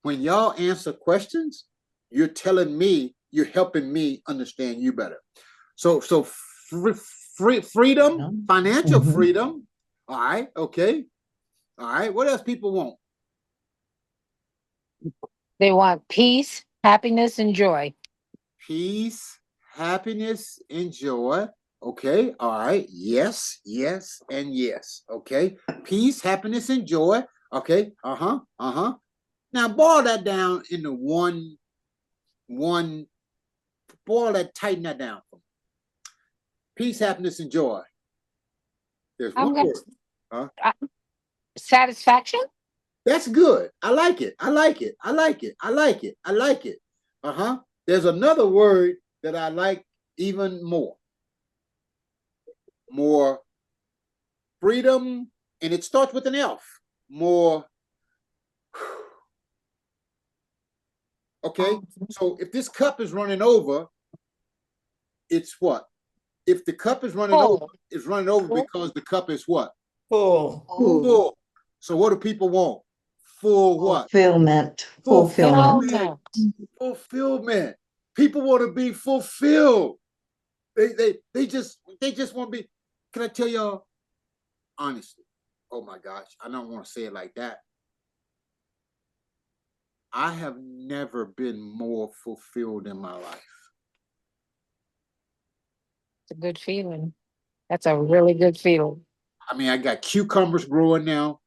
when y'all answer questions, you're telling me, you're helping me understand you better. So freedom, financial freedom. All right, okay. All right. What else people want? They want peace, happiness, and joy. Peace, happiness, and joy. Okay. All right. Yes, yes, and yes. Okay. Peace, happiness, and joy. Okay. Uh-huh. Uh-huh. Now boil that down into one, boil that, tighten that down for me. Peace, happiness, and joy. There's I'm one going word. Huh? satisfaction. That's good. I like it. I like it. I like it. I like it. I like it. Uh-huh. There's another word that I like even more. More freedom, and it starts with an F. More. Okay. So if this cup is running over, it's what? If the cup is running over, Full. it's running over Full. because the cup is what? Full. Full. So what do people want? Full what? Fulfillment. Fulfillment. Fulfillment. People want to be fulfilled. They just want to be. Can I tell y'all honestly? Oh my gosh, I don't want to say it like that. I have never been more fulfilled in my life. It's a good feeling. That's a really good feeling. I mean, I got cucumbers growing now.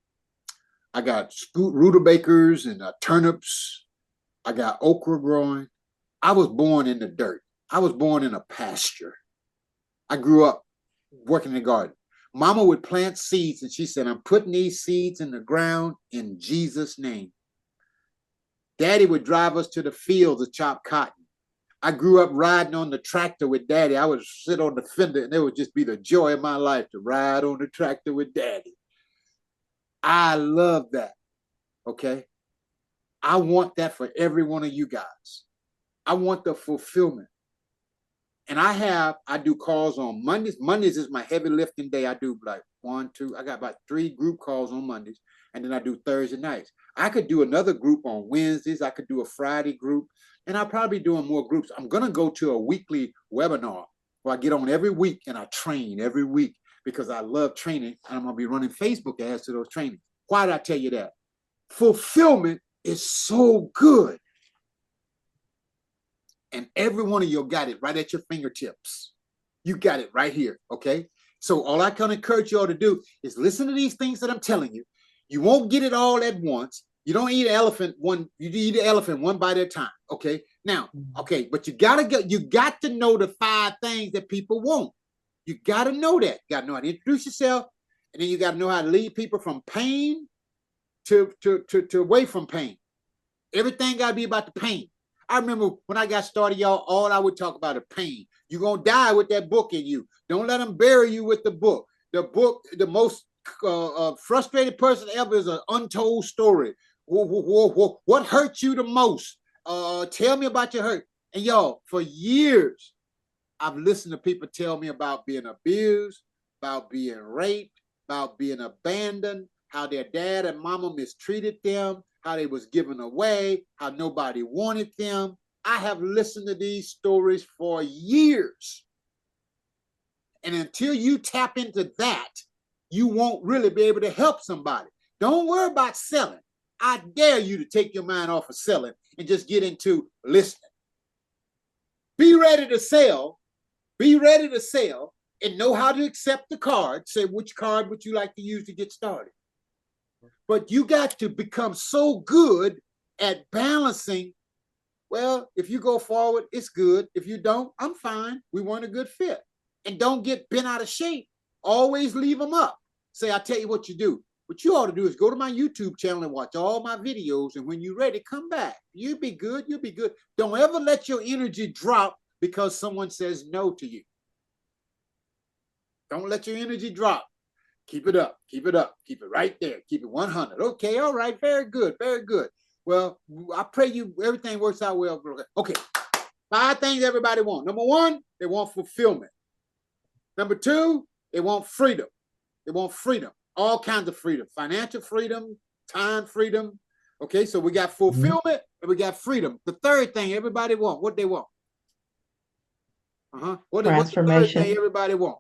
I got rutabagas and turnips. I got okra growing. I was born in the dirt. I was born in a pasture. I grew up working in the garden. Mama would plant seeds and she said, I'm putting these seeds in the ground in Jesus' name. Daddy would drive us to the fields to chop cotton. I grew up riding on the tractor with Daddy. I would sit on the fender and it would just be the joy of my life to ride on the tractor with Daddy. I love that. Okay. I want that for every one of you guys. I want the fulfillment. And I do calls on Mondays. Mondays is my heavy lifting day. I do like 1, 2, I got about 3 group calls on Mondays. And then I do Thursday nights. I could do another group on Wednesdays. I could do a Friday group. And I'll probably be doing more groups. I'm going to go to a weekly webinar where I get on every week and I train every week because I love training. And I'm going to be running Facebook ads to those trainings. Why did I tell you that? Fulfillment is so good. And every one of you got it right at your fingertips. You got it right here, okay? So all I can encourage you all to do is listen to these things that I'm telling you. You won't get it all at once. You don't eat an elephant you eat an elephant one bite at a time, okay? Now, okay, but you got to know the 5 things that people want. You got to know that. You got to know how to introduce yourself, and then you got to know how to lead people from pain to away from pain. Everything got to be about the pain. I remember when I got started, y'all, all I would talk about is pain. You're going to die with that book in you. Don't let them bury you with the book. The book, the most frustrated person ever is an untold story. What hurt you the most? Tell me about your hurt. And y'all, for years, I've listened to people tell me about being abused, about being raped, about being abandoned, how their dad and mama mistreated them, how they was given away, how nobody wanted them. I have listened to these stories for years. And until you tap into that, you won't really be able to help somebody. Don't worry about selling. I dare you to take your mind off of selling and just get into listening. Be ready to sell. Be ready to sell and know how to accept the card. Say, which card would you like to use to get started? But you got to become so good at balancing. Well, if you go forward, it's good. If you don't, I'm fine. We weren't a good fit. And don't get bent out of shape. Always leave them up. Say, I'll tell you what you do. What you ought to do is go to my YouTube channel and watch all my videos. And when you're ready, come back. You'll be good. You'll be good. Don't ever let your energy drop because someone says no to you. Don't let your energy drop. Keep it up. Keep it up. Keep it right there. Keep it 100. Okay. All right. Very good. Very good. Well, I pray everything works out well. Okay. 5 things everybody wants. Number 1, they want fulfillment. Number 2, they want freedom. They want freedom. All kinds of freedom. Financial freedom, time freedom, Okay, so we got fulfillment and we got freedom. The third thing everybody want, what they want? What's the third thing everybody want?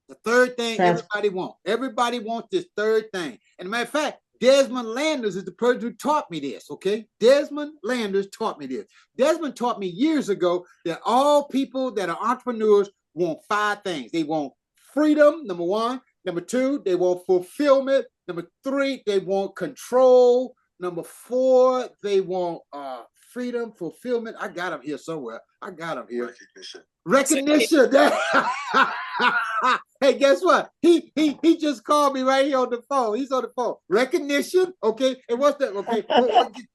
The third thing everybody want. Everybody wants this third thing. And a matter of fact, Desmond Landers is the person who taught me this, okay? Desmond Landers taught me this. Desmond taught me years ago that all people that are entrepreneurs want 5 things. They want freedom, number 1. Number 2, they want fulfillment. Number 3, they want control. Number 4, they want freedom, fulfillment. I got them here somewhere. I got them here. Recognition. Hey, guess what? He just called me right here on the phone. He's on the phone. Recognition. Okay. And what's that? Okay.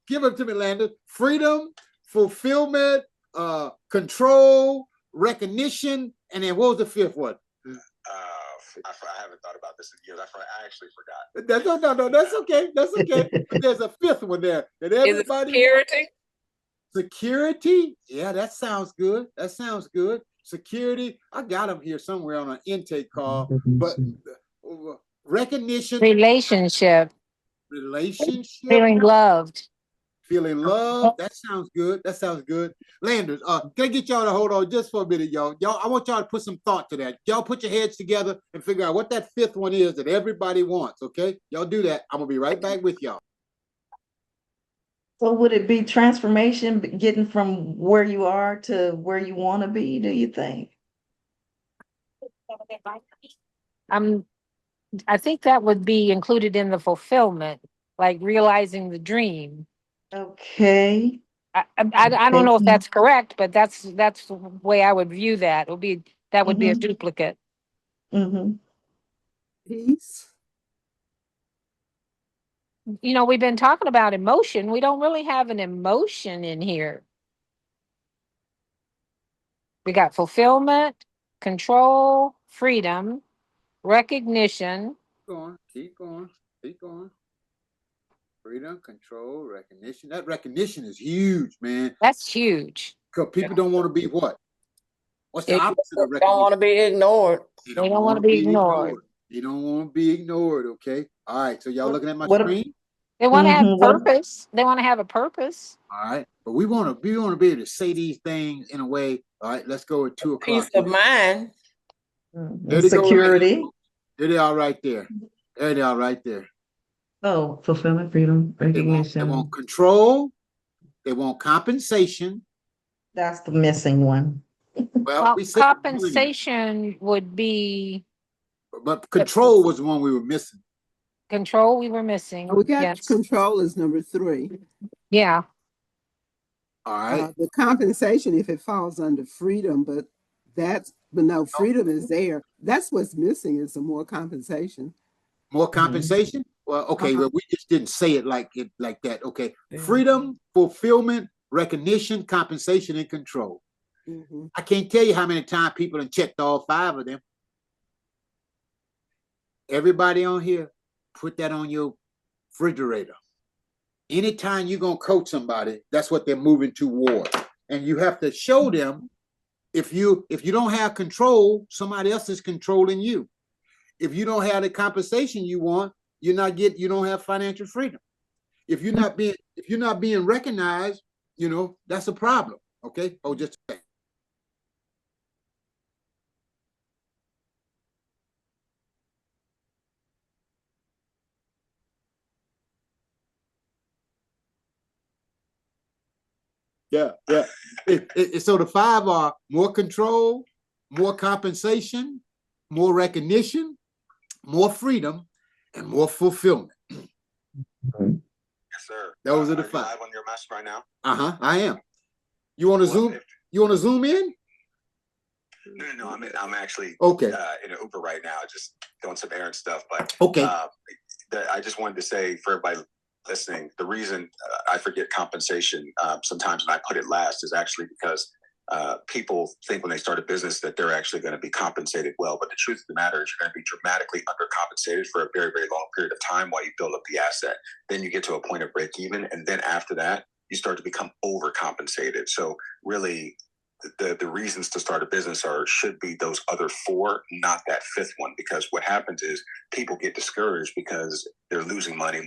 Give it to me, Landon. Freedom, fulfillment, control, recognition, and then what was the 5th one? I haven't thought about this in years. I actually forgot. No, that's okay. That's okay. But there's a 5th one there that everybody. Security. Security? Yeah, that sounds good. That sounds good. Security. I got them here somewhere on an intake call. But recognition. Relationship. Feeling loved. Feeling loved. That sounds good. That sounds good. Landers, can I get y'all to hold on just for a minute, y'all? I want y'all to put some thought to that. Y'all put your heads together and figure out what that 5th one is that everybody wants, okay? Y'all do that. I'm going to be right back with y'all. So would it be transformation, getting from where you are to where you want to be, do you think? I think that would be included in the fulfillment, like realizing the dream. Okay. I don't know if that's correct, but that's the way I would view that. It would be be a duplicate. Peace. You know, we've been talking about emotion. We don't really have an emotion in here. We got fulfillment, control, freedom, recognition. Keep going. Freedom, control, recognition. That recognition is huge, man. That's huge. Because people don't want to be what? What's the opposite of recognition? Don't want to be ignored. They don't want to be ignored. They don't want to be ignored, okay? All right, so y'all looking at my screen? They want to have purpose. They want to have a purpose. All right, but we want to be able to say these things in a way. All right, let's go at 2 o'clock. Peace of mind. Security. There they are right there. There they are right there. Oh, fulfillment, freedom, recognition. They want control. They want compensation. That's the missing one. Well, compensation would be. But control was the one we were missing. Control we were missing. We got control is number 3. Yeah. All right. The compensation, if it falls under freedom, but no, freedom is there. That's what's missing is some more compensation. More compensation? Well, okay, well, we just didn't say it like that. Okay. Freedom, fulfillment, recognition, compensation, and control. I can't tell you how many times people have checked all 5 of them. Everybody on here, put that on your refrigerator. Anytime you're going to coach somebody, that's what they're moving toward. And you have to show them if you don't have control, somebody else is controlling you. If you don't have the compensation you want, you don't have financial freedom. If you're not being recognized, that's a problem. Okay? Oh, just a second. Yeah. So the 5 are more control, more compensation, more recognition, more freedom, and more fulfillment. Yes, sir. Those are the 5. Live on your mask right now? I am. You want to zoom? You want to zoom in? No. I'm actually okay in an Uber right now, just doing some errand stuff. But okay. I just wanted to say for everybody listening, the reason I forget compensation sometimes when I put it last is actually because people think when they start a business that they're actually going to be compensated well. But the truth of the matter is you're going to be dramatically undercompensated for a very, very long period of time while you build up the asset. Then you get to a point of break even. And then after that, you start to become overcompensated. So really, the reasons to start a business should be those other four, not that fifth one. Because what happens is people get discouraged because they're losing money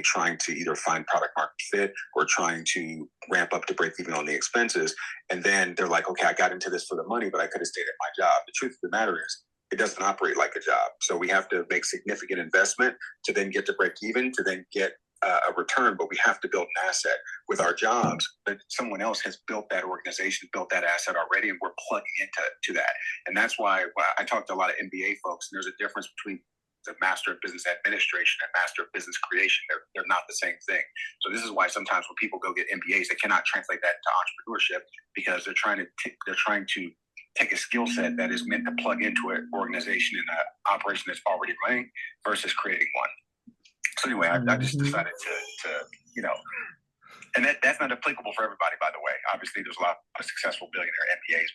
trying to either find product market fit or trying to ramp up to break even on the expenses. And then they're like, okay, I got into this for the money, but I could have stayed at my job. The truth of the matter is it doesn't operate like a job. So we have to make significant investment to then get to break even, to then get a return, but we have to build an asset with our jobs. But someone else has built that organization, built that asset already, and we're plugging into that. And that's why I talk to a lot of MBA folks, and there's a difference between the master of business administration and master of business creation. They're not the same thing. So this is why sometimes when people go get MBAs, they cannot translate that into entrepreneurship because they're trying to take a skill set that is meant to plug into an organization and an operation that's already running versus creating one. So anyway, I just decided to and that's not applicable for everybody, by the way. Obviously, there's a lot of successful billionaire MBAs,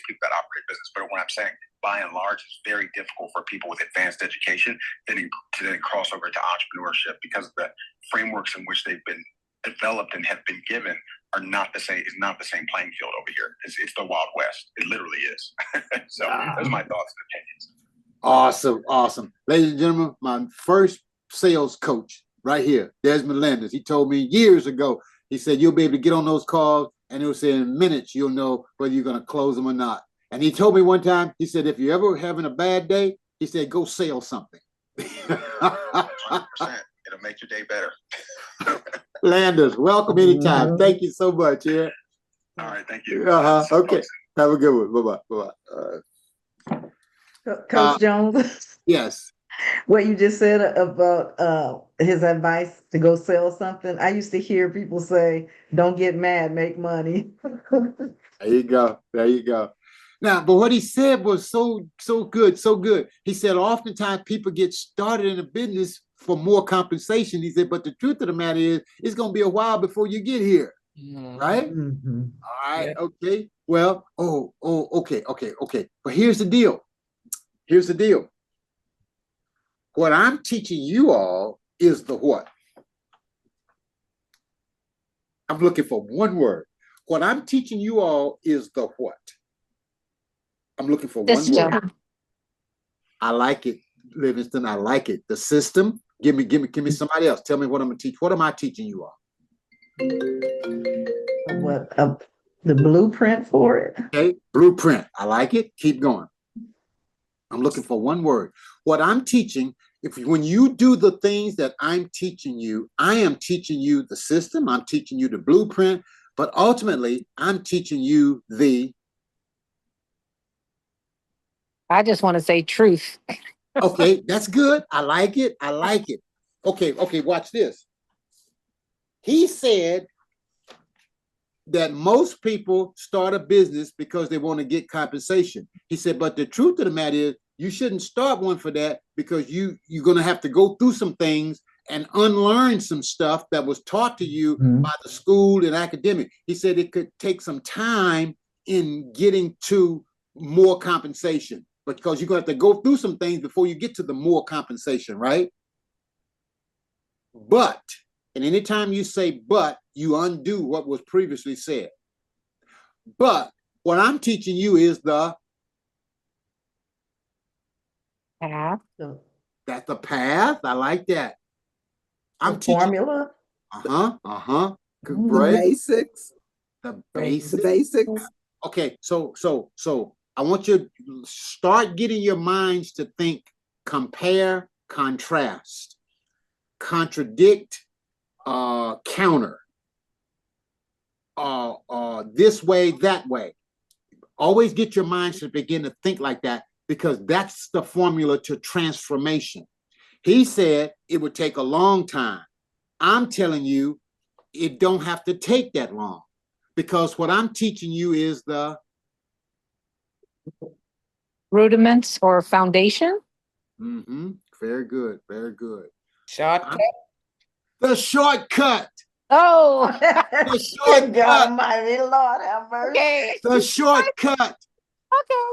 people that operate business. But what I'm saying, by and large, it's very difficult for people with advanced education to then cross over to entrepreneurship because of the frameworks in which they've been developed and have been given are not the same. It's not the same playing field over here. It's the Wild West. It literally is. So those are my thoughts and opinions. Awesome. Ladies and gentlemen, my first sales coach right here, Desmond Landers. He told me years ago, he said, you'll be able to get on those calls and he'll say in minutes, you'll know whether you're going to close them or not. And he told me one time, he said, if you're ever having a bad day, he said, go sell something. 100%. It'll make your day better. Landers, welcome anytime. Thank you so much. Yeah. All right. Thank you. Okay. Have a good one. Bye-bye. Coach Jones. Yes. What you just said about his advice to go sell something. I used to hear people say, don't get mad, make money. There you go. Now, but what he said was so good. He said, oftentimes people get started in a business for more compensation. He said, but the truth of the matter is, it's going to be a while before you get here. Right? Mm-hmm. All right. Yeah. Okay. Well, okay. But here's the deal. What I'm teaching you all is the what. I'm looking for one word. What I'm teaching you all is the what. I'm looking for one word. I like it, Livingston. I like it. The system. Give me somebody else. Tell me what I'm gonna teach. What am I teaching you all? What the blueprint for it? Okay, blueprint. I like it. Keep going. I'm looking for one word. What I'm teaching, when you do the things that I'm teaching you, I am teaching you the system. I'm teaching you the blueprint, but ultimately, I'm teaching you I just want to say truth. Okay, that's good. I like it. Okay, watch this. He said that most people start a business because they want to get compensation. He said, but the truth of the matter is, you shouldn't start one for that because you're going to have to go through some things and unlearn some stuff that was taught to you by the school and academic. He said it could take some time in getting to more compensation, because you're going to have to go through some things before you get to the more compensation, right? But, and anytime you say but, you undo what was previously said. But what I'm teaching you is the path. That's the path. I like that. I'm teaching formula. The basics. The basics. Okay, so I want you to start getting your minds to think, compare, contrast, contradict, counter, this way, that way. Always get your minds to begin to think like that, because that's the formula to transformation. He said it would take a long time. I'm telling you, it don't have to take that long, because what I'm teaching you is the rudiments or foundation. Very good. Shortcut. The shortcut. Oh, the shortcut. God Almighty, Lord have mercy. Okay. The shortcut. Okay.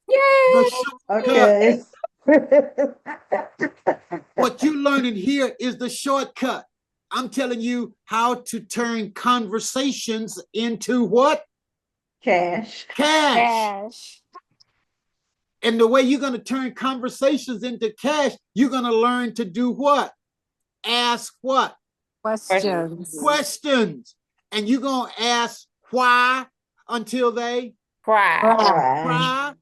Yay. Okay. What you're learning here is the shortcut. I'm telling you how to turn conversations into what? Cash. Cash. Cash. And the way you're going to turn conversations into cash, you're going to learn to do what? Ask what? Questions. Questions. And you're going to ask why until they Cry. cry.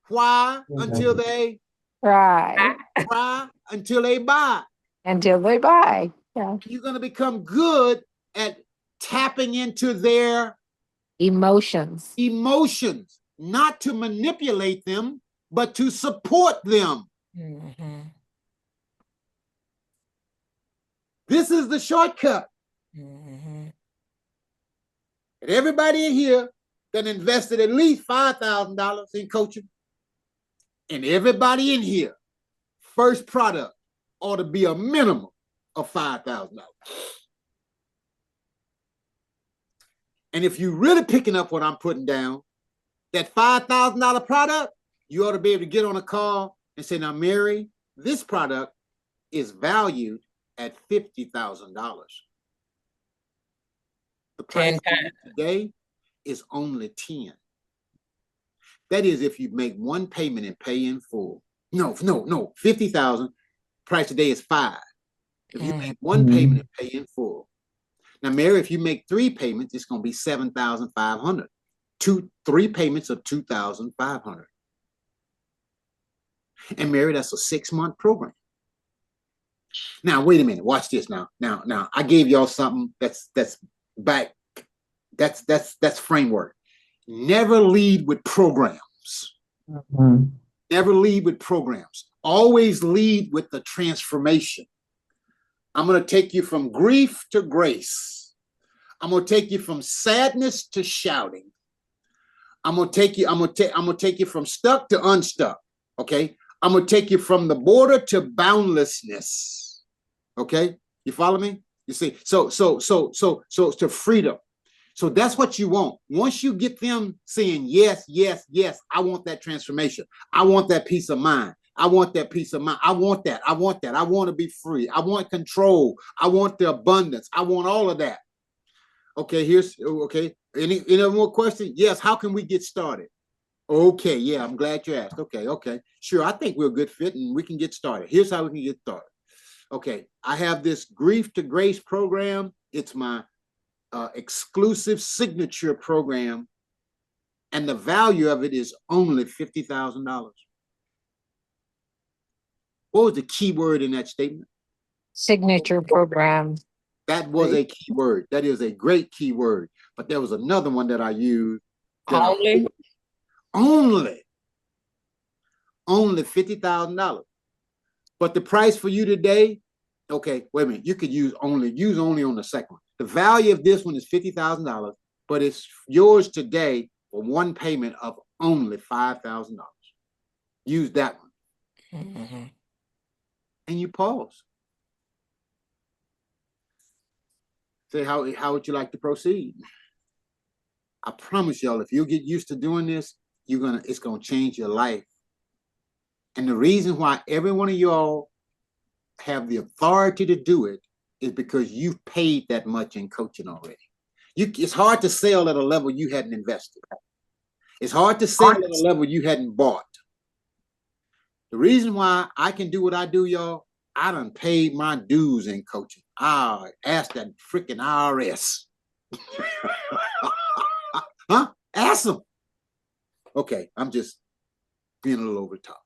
Why until they Cry. cry until they buy. Until they buy. Yeah. You're going to become good at tapping into their Emotions. emotions, not to manipulate them, but to support them. Mm-hmm. This is the shortcut. Mm-hmm. And everybody in here that invested at least $5,000 in coaching, and everybody in here, first product ought to be a minimum of $5,000. And if you're really picking up what I'm putting down, that $5,000 product, you ought to be able to get on a call and say, now, Mary, this product is valued at $50,000. The price today is only 10. That is if you make one payment and pay in full. No, 50,000. Price today is 5. If you make one payment and pay in full. Now, Mary, if you make 3 payments, it's going to be 7,500. 3 payments of 2,500. And Mary, that's a 6-month program. Now, wait a minute. Watch this now. Now, I gave y'all something that's back. That's framework. Never lead with programs. Mm-hmm. Never lead with programs. Always lead with the transformation. I'm going to take you from grief to grace. I'm going to take you from sadness to shouting. I'm going to take you from stuck to unstuck. Okay. I'm going to take you from the border to boundlessness. Okay. You follow me? You see, so to freedom. So that's what you want. Once you get them saying, yes, yes, yes, I want that transformation. I want that peace of mind. I want that peace of mind. I want that. I want that. I want to be free. I want control. I want the abundance. I want all of that. Okay, okay. Any more questions? Yes, how can we get started? Okay, yeah, I'm glad you asked. Okay. Sure, I think we're a good fit and we can get started. Here's how we can get started. Okay, I have this Grief to Grace program. It's my exclusive signature program, and the value of it is only $50,000. What was the key word in that statement? Signature program. That was a key word. That is a great key word. But there was another one that I used. Only $50,000. But the price for you today, okay, wait a minute. You could use only on the second one. The value of this one is $50,000, but it's yours today for one payment of only $5,000. Use that one. Mm-hmm. And you pause. Say, how would you like to proceed? I promise y'all, if you get used to doing this, it's gonna change your life. And the reason why every one of y'all have the authority to do it is because you've paid that much in coaching already. It's hard to sell at a level you hadn't invested. It's hard to sell at a level you hadn't bought. The reason why I can do what I do, y'all, I done paid my dues in coaching. I asked that freaking IRS. Huh? Ask them. Okay, I'm just being a little over the top.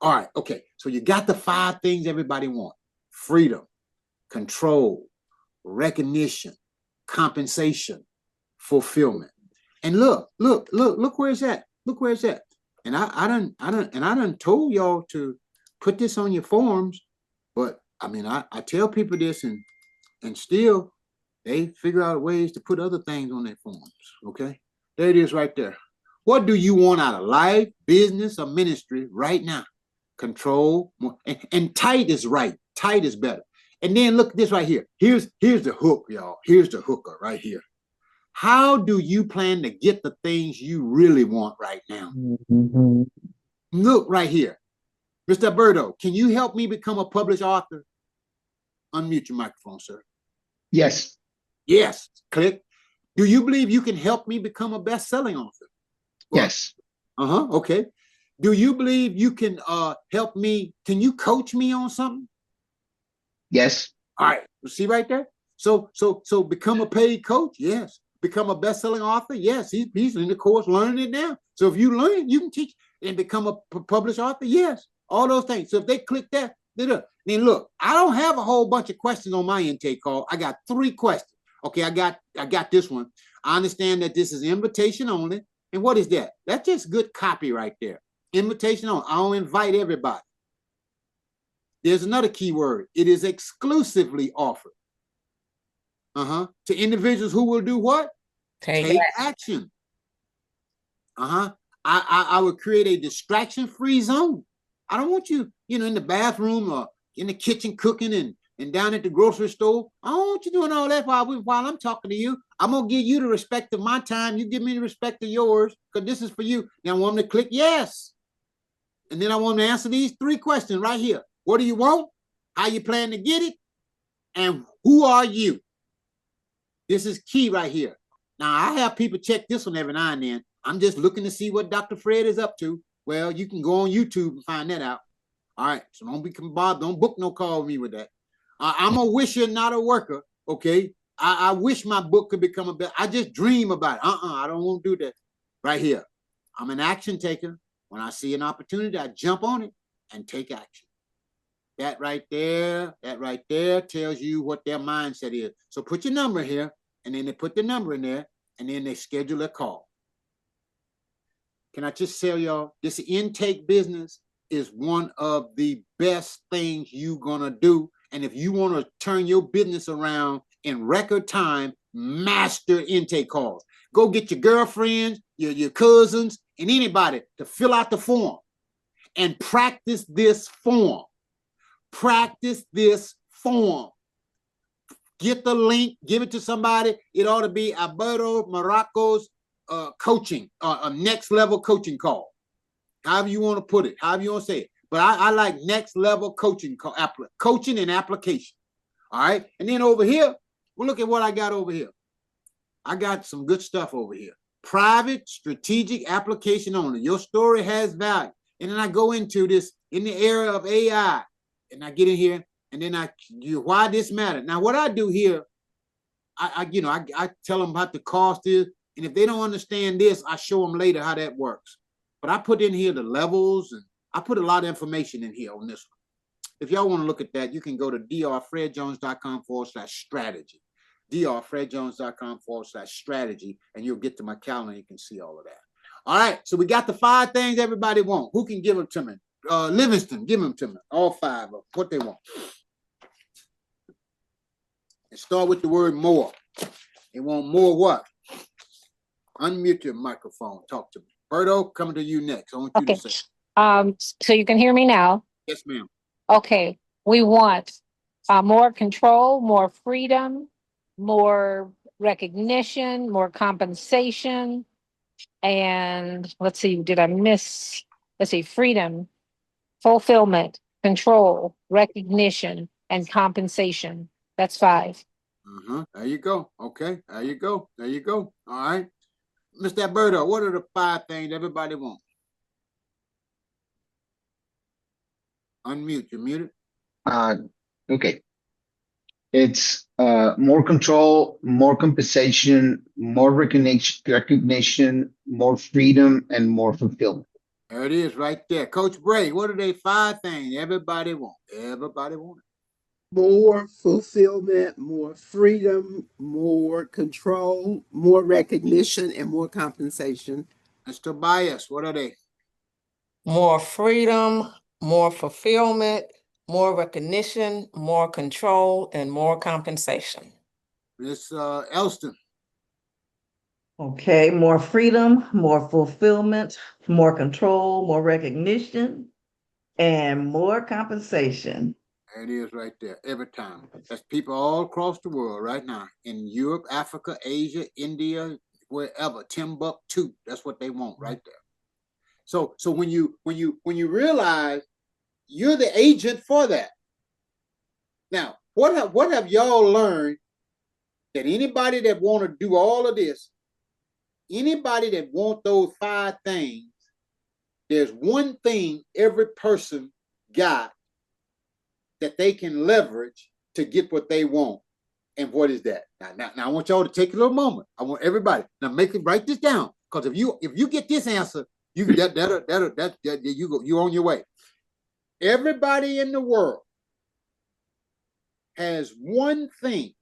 All right, okay. So you got the 5 things everybody wants: freedom, control, recognition, compensation, fulfillment. And look where it's at. Look where it's at. And I done told y'all to put this on your forms, but I mean I tell people this and still they figure out ways to put other things on their forms. Okay. There it is right there. What do you want out of life, business, or ministry right now? Control, and tight is right. Tight is better. And then look at this right here. Here's the hook, y'all. Here's the hooker right here. How do you plan to get the things you really want right now? Mm-hmm. Look right here. Mr. Alberto, can you help me become a published author? Unmute your microphone, sir. Yes. Yes. Click. Do you believe you can help me become a best-selling author? Yes. Okay. Do you believe you can help me? Can you coach me on something? Yes. All right. See right there. So become a paid coach. Yes. Become a best-selling author. Yes. He's in the course learning it now. So if you learn, you can teach and become a published author. Yes. All those things. So if they click that, then look, I don't have a whole bunch of questions on my intake call. I got 3 questions. Okay, I got this one. I understand that this is invitation only. And what is that? That's just good copy right there. Invitation only. I don't invite everybody. There's another key word. It is exclusively offered. To individuals who will do what? Take action. I would create a distraction-free zone. I don't want you, in the bathroom or in the kitchen cooking and down at the grocery store. I don't want you doing all that while I'm talking to you. I'm gonna give you the respect of my time. You give me the respect of yours, because this is for you. Now I want them to click yes. And then I want them to answer these 3 questions right here. What do you want? How you plan to get it? And who are you? This is key right here. Now, I have people check this one every now and then. I'm just looking to see what Dr. Fred is up to. Well, you can go on YouTube and find that out. All right, so don't be bothered. Don't book no call with me with that. I'm a wisher, not a worker, okay? I wish my book could become a better. I just dream about it. I don't want to do that. Right here. I'm an action taker. When I see an opportunity, I jump on it and take action. That right there tells you what their mindset is. So put your number here, and then they put the number in there, and then they schedule a call. Can I just tell y'all, this intake business is one of the best things you're gonna do. And if you want to turn your business around in record time, master intake calls. Go get your girlfriends, your cousins, and anybody to fill out the form and practice this form. Practice this form. Get the link, give it to somebody. It ought to be Alberto Morocco's coaching, a next level coaching call. However you want to put it, however you want to say it. But I like next level coaching call, coaching and application. All right. And then over here, well, look at what I got over here. I got some good stuff over here. Private strategic application only. Your story has value. And then I go into this in the era of AI. And I get in here, and then why this matter. Now, what I do here, I tell them what the cost is, and if they don't understand this, I show them later how that works. But I put in here the levels, and I put a lot of information in here on this one. If y'all want to look at that, you can go to drfredjones.com/strategy. drfredjones.com/strategy, and you'll get to my calendar. You can see all of that. All right, so we got the 5 things everybody wants. Who can give them to me? Livingston, give them to me. All 5 of what they want. And start with the word more. They want more what? Unmute your microphone. Talk to me. Berto, coming to you next. I want you to say. So you can hear me now? Yes, ma'am. Okay. We want more control, more freedom, more recognition, more compensation. And let's see, did I miss? Let's see, freedom, fulfillment, control, recognition, and compensation. That's 5. There you go. Okay. There you go. There you go. All right. Mr. Alberto, what are the 5 things everybody wants? Unmute. You're muted. Okay. It's more control, more compensation, more recognition, more freedom, and more fulfillment. There it is right there. Coach Bray, what are they 5 things everybody wants? Everybody wants it. More fulfillment, more freedom, more control, more recognition, and more compensation. Mr. Tobias, what are they? More freedom, more fulfillment, more recognition, more control, and more compensation. Miss Elston. Okay, more freedom, more fulfillment, more control, more recognition, and more compensation. There it is right there, every time. That's people all across the world right now. In Europe, Africa, Asia, India, wherever. Timbuktu. That's what they want right there. So when you realize you're the agent for that. Now, what have y'all learned that anybody that want to do all of this Anybody that want those 5 things, there's one thing every person got that they can leverage to get what they want. And what is that? Now I want y'all to take a little moment. I want everybody now write this down, because if you get this answer, you you're on your way. Everybody in the world has one thing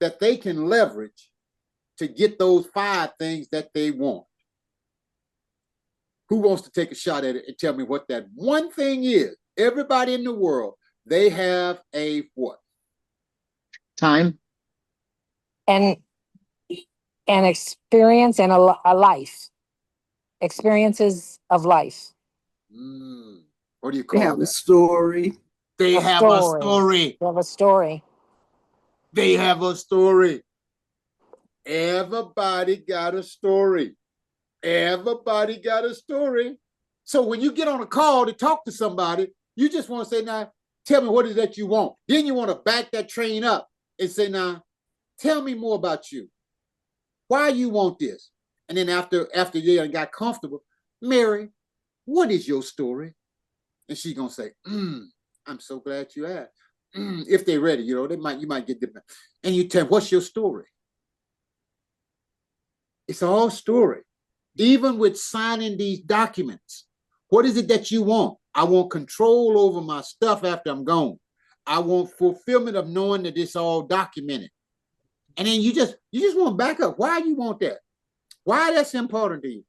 that they can leverage to get those 5 things that they want. Who wants to take a shot at it and tell me what that one thing is? Everybody in the world, they have a what? Time. And experience and a life. Experiences of life. What do you They call have that? a story. They have a story. They have a story. They have a story. Everybody got a story. Everybody got a story. So when you get on a call to talk to somebody, you just want to say, now, tell me what is that you want. Then you want to back that train up and say, now, tell me more about you. Why you want this? And then after you got comfortable, Mary, what is your story? And she's gonna say, I'm so glad you asked. If they're ready, you might get different. And you tell, what's your story? It's all story. Even with signing these documents, what is it that you want? I want control over my stuff after I'm gone. I want fulfillment of knowing that it's all documented. And then you just want to back up. Why you want that? Why that's important to you?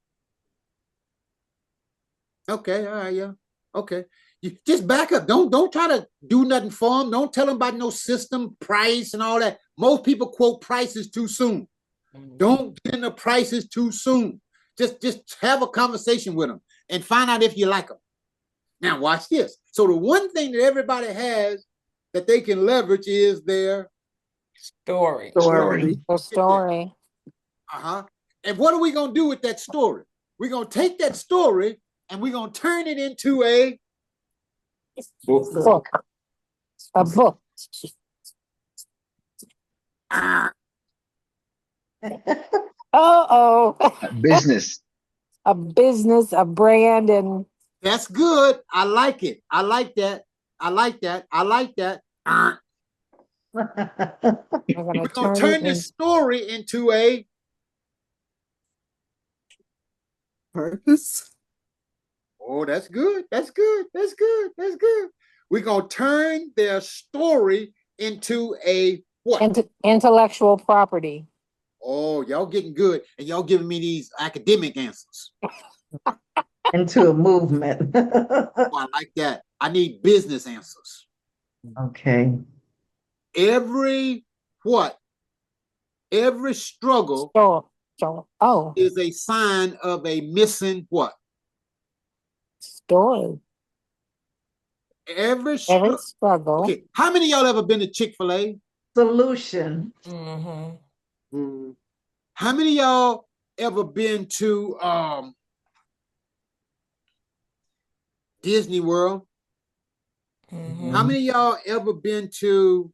Okay, all right, yeah. Okay. You just back up. Don't try to do nothing for them. Don't tell them about no system, price, and all that. Most people quote prices too soon. Don't get into prices too soon. Just have a conversation with them and find out if you like them. Now watch this. So the one thing that everybody has that they can leverage is their Story. The story. And what are we going to do with that story? We're going to take that story and we're going to turn it into a book. A book. Business. A business, a brand, and that's good. I like it. I like that. I like that. I like that. We're going to turn this story into a Purpose. Oh, that's good. That's good. That's good. That's good. We're going to turn their story into a what? Intellectual property. Oh, y'all getting good. And y'all giving me these academic answers. Into a movement. Oh, I like that. I need business answers. Okay. Every what? Every struggle is a sign of a missing what? Story. Every struggle. Okay. How many of y'all ever been to Chick-fil-A? Solution. How many of y'all ever been to Disney World? How many of y'all ever been to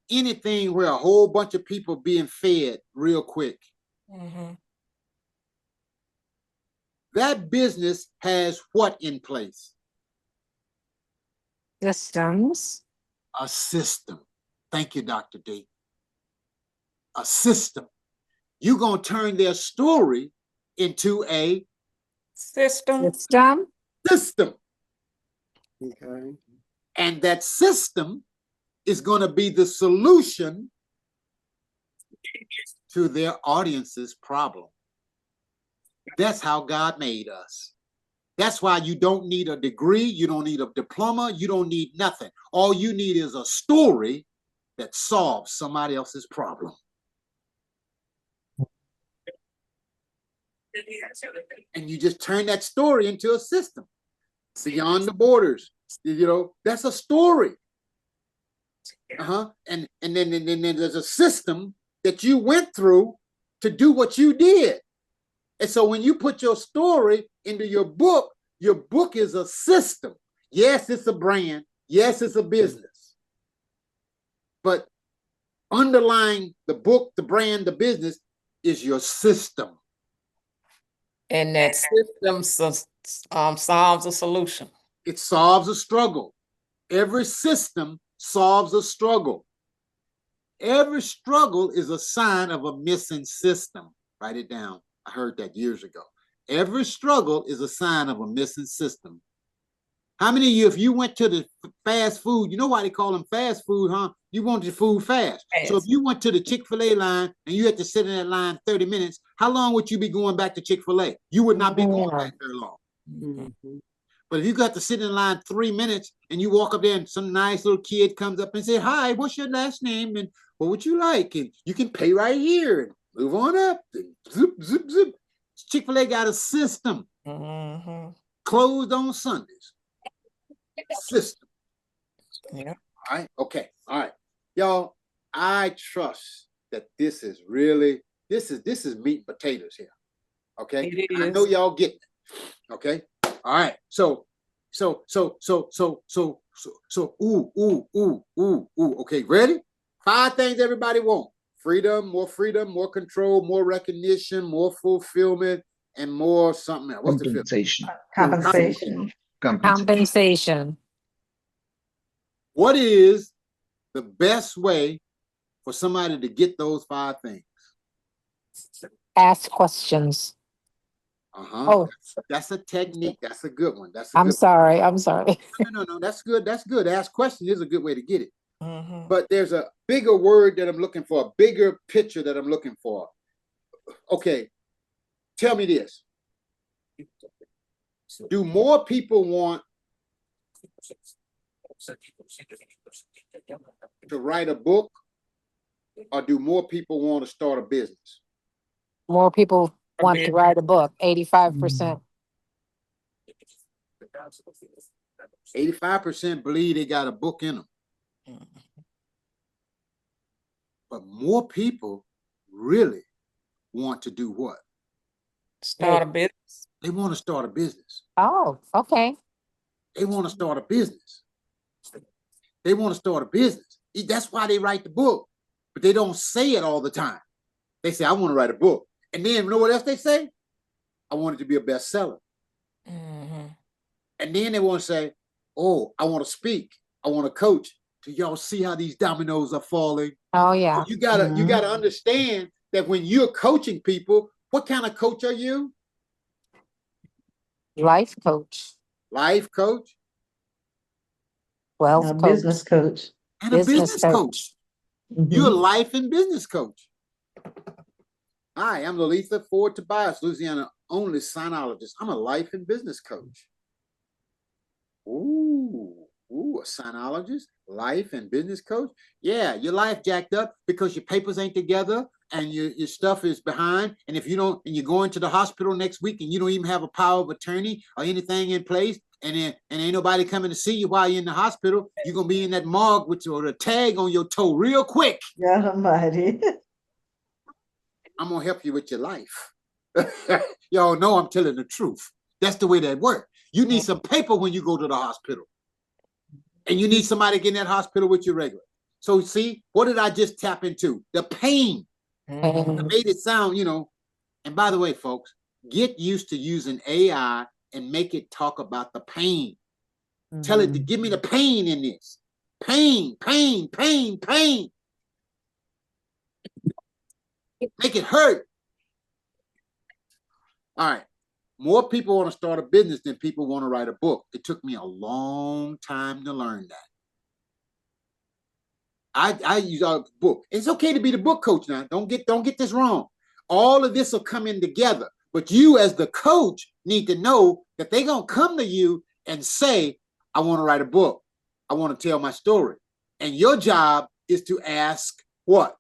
anything where a whole bunch of people being fed real quick? That business has what in place? Systems. A system. Thank you, Dr. D. A system. You're going to turn their story into a system. System. Okay. And that system is going to be the solution to their audience's problem. That's how God made us. That's why you don't need a degree, you don't need a diploma, you don't need nothing. All you need is a story that solves somebody else's problem. And you just turn that story into a system. Beyond the borders, that's a story. And then there's a system that you went through to do what you did. And so when you put your story into your book is a system. Yes, it's a brand. Yes, it's a business. But underlying the book, the brand, the business is your system. And that system solves a solution. It solves a struggle. Every system solves a struggle. Every struggle is a sign of a missing system. Write it down. I heard that years ago. Every struggle is a sign of a missing system. How many of you, if you went to the fast food, you know why they call them fast food, huh? You want your food fast. So if you went to the Chick-fil-A line and you had to sit in that line 30 minutes, how long would you be going back to Chick-fil-A? You would not be going back very long. Mhm. But if you got to sit in line 3 minutes and you walk up there and some nice little kid comes up and say, hi, what's your last name? And what would you like? And you can pay right here and move on up. And zip, zip, zip. Chick-fil-A got a system. Closed on Sundays. System. Yeah. All right. Okay. All right. Y'all, I trust that this is really, this is meat and potatoes here. Okay. It is. I know y'all getting it. Okay. All right. So, okay, ready? 5 things everybody want. Freedom, more control, more recognition, more fulfillment, and more something else. What's the fifth? Compensation. Compensation. What is the best way for somebody to get those 5 things? Ask questions. Oh, That's a technique. That's a good one. That's a I'm good sorry. one. I'm sorry. No. That's good. That's good. Ask questions is a good way to get it. But there's a bigger word that I'm looking for, a bigger picture that I'm looking for. Okay. Tell me this. Do more people want to write a book, or do more people want to start a business? More people want to write a book. 85%. 85% believe they got a book in them. But more people really want to do what? Start a business. They want to start a business. Oh, okay. They want to start a business. They want to start a business. That's why they write the book. But they don't say it all the time. They say, I want to write a book. And then, you know what else they say? I want it to be a bestseller. And then they want to say, oh, I want to speak. I want to coach. Do y'all see how these dominoes are falling? Oh, yeah. You gotta understand that when you're coaching people, what kind of coach are you? Life coach. Life coach. Wealth coach. Business coach. And a business coach. You're a life and business coach. Hi, I'm Lalitha Ford Tobias, Louisiana only sinologist. I'm a life and business coach. Ooh, a sinologist, life and business coach. Yeah, your life jacked up because your papers ain't together and your stuff is behind. And if you don't, and you're going to the hospital next week and you don't even have a power of attorney or anything in place, and ain't nobody coming to see you while you're in the hospital, you're gonna be in that morgue with a tag on your toe real quick. God almighty. I'm gonna help you with your life. Y'all know I'm telling the truth. That's the way that works. You need some paper when you go to the hospital. And you need somebody to get in that hospital with you regular. So see, what did I just tap into? The pain. I made it sound, and by the way, folks, get used to using AI and make it talk about the pain. Tell it to give me the pain in this. Pain. Make it hurt. All right. More people want to start a business than people want to write a book. It took me a long time to learn that. I use a book. It's okay to be the book coach now. Don't get this wrong. All of this will come in together. But you as the coach need to know that they're going to come to you and say, I want to write a book. I want to tell my story. And your job is to ask what?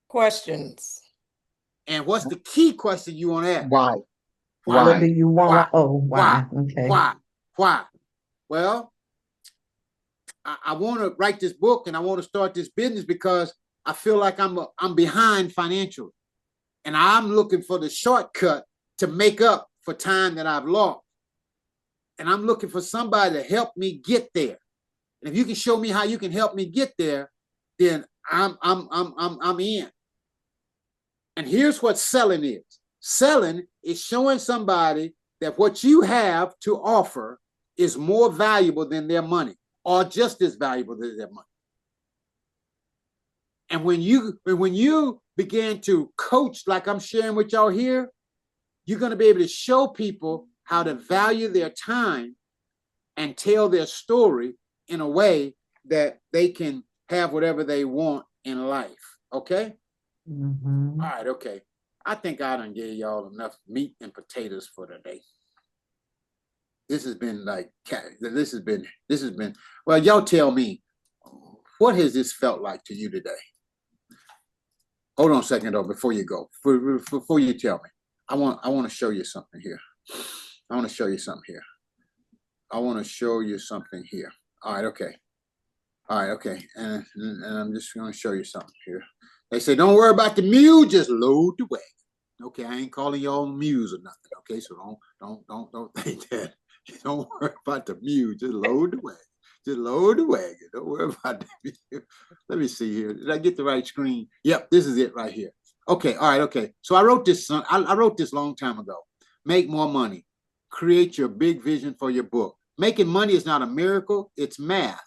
Questions. And what's the key question you want to ask? Why? What do you want? Why? Oh, why? Okay. Why? Well, I want to write this book and I want to start this business because I feel like I'm behind financially. And I'm looking for the shortcut to make up for time that I've lost. And I'm looking for somebody to help me get there. And if you can show me how you can help me get there, then I'm in. And here's what selling is. Selling is showing somebody that what you have to offer is more valuable than their money, or just as valuable as their money. And when you begin to coach like I'm sharing with y'all here, you're going to be able to show people how to value their time and tell their story in a way that they can have whatever they want in life. Okay? Mhm. All right, okay. I think I done gave y'all enough meat and potatoes for today. This has been like, this has been, well, y'all tell me, what has this felt like to you today? Hold on a second though, before you go, before you tell me, I want to show you something here. I want to show you something here. I want to show you something here. All right, okay. All right, okay. And I'm just going to show you something here. They say, don't worry about the mule, just load the wagon. Okay, I ain't calling y'all mules or nothing. Okay, so don't think that. Don't worry about the mule, just load the wagon. Just load the wagon. Don't worry about the mule. Let me see here. Did I get the right screen? Yep, this is it right here. Okay, all right, okay. So I wrote this. I wrote this long time ago. Make more money. Create your big vision for your book. Making money is not a miracle. It's math.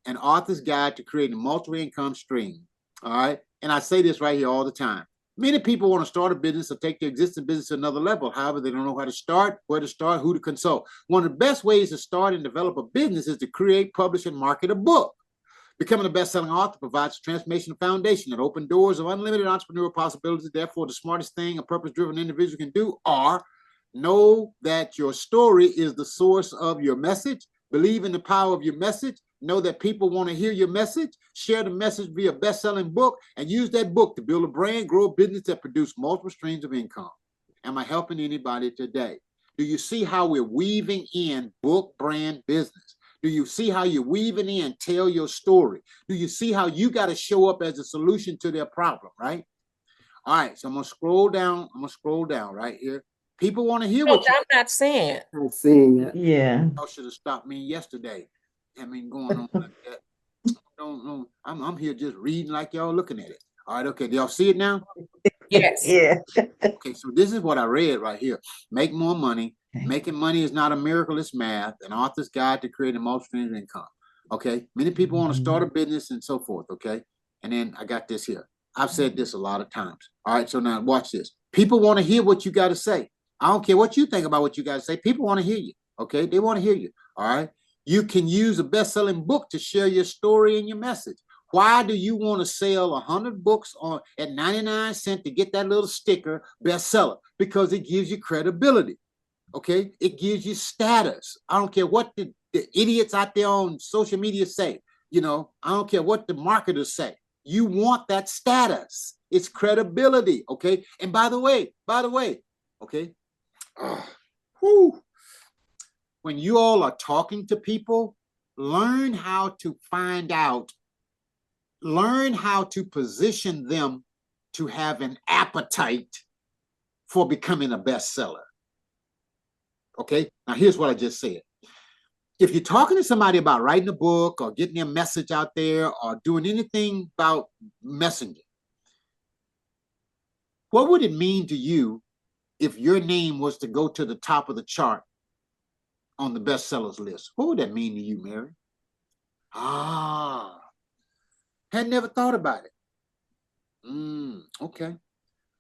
An author's guide to creating multiple income stream. All right. And I say this right here all the time. Many people want to start a business or take their existing business to another level. However, they don't know how to start, where to start, who to consult. One of the best ways to start and develop a business is to create, publish, and market a book. Becoming a best-selling author provides a transformational foundation that opens doors of unlimited entrepreneurial possibilities. Therefore, the smartest thing a purpose-driven individual can do are know that your story is the source of your message. Believe in the power of your message. Know that people want to hear your message. Share the message via best-selling book and use that book to build a brand, grow a business that produces multiple streams of income. Am I helping anybody today? Do you see how we're weaving in book, brand, business? Do you see how you're weaving in, tell your story? Do you see how you got to show up as a solution to their problem, right? All right, so I'm going to scroll down. I'm going to scroll down right here. People want to hear No, what you... I'm not saying. I'm seeing it. Yeah. Y'all should have stopped me yesterday. I mean, going on like that. Don't know. I'm here just reading like y'all looking at it. All right, okay. Do y'all see it now? Yes. Yeah. Okay, so this is what I read right here. Make more money. Making money is not a miracle, it's math. An author's guide to creating multiple streams of income. Okay, many people want to start a business and so forth. Okay, and then I got this here. I've said this a lot of times. All right, so now watch this. People want to hear what you got to say. I don't care what you think about what you got to say. People want to hear you. Okay, they want to hear you. All right, you can use a best-selling book to share your story and your message. Why do you want to sell 100 books at 99 cents to get that little sticker bestseller? Because it gives you credibility. Okay, it gives you status. I don't care what the idiots out there on social media say. You know, I don't care what the marketers say. You want that status. It's credibility. Okay, and by the way, okay, when you all are talking to people, learn how to find out. Learn how to position them to have an appetite for becoming a bestseller. Okay, now here's what I just said. If you're talking to somebody about writing a book or getting their message out there or doing anything about messaging, what would it mean to you if your name was to go to the top of the chart on the bestsellers list? What would that mean to you, Mary? Had never thought about it. Okay.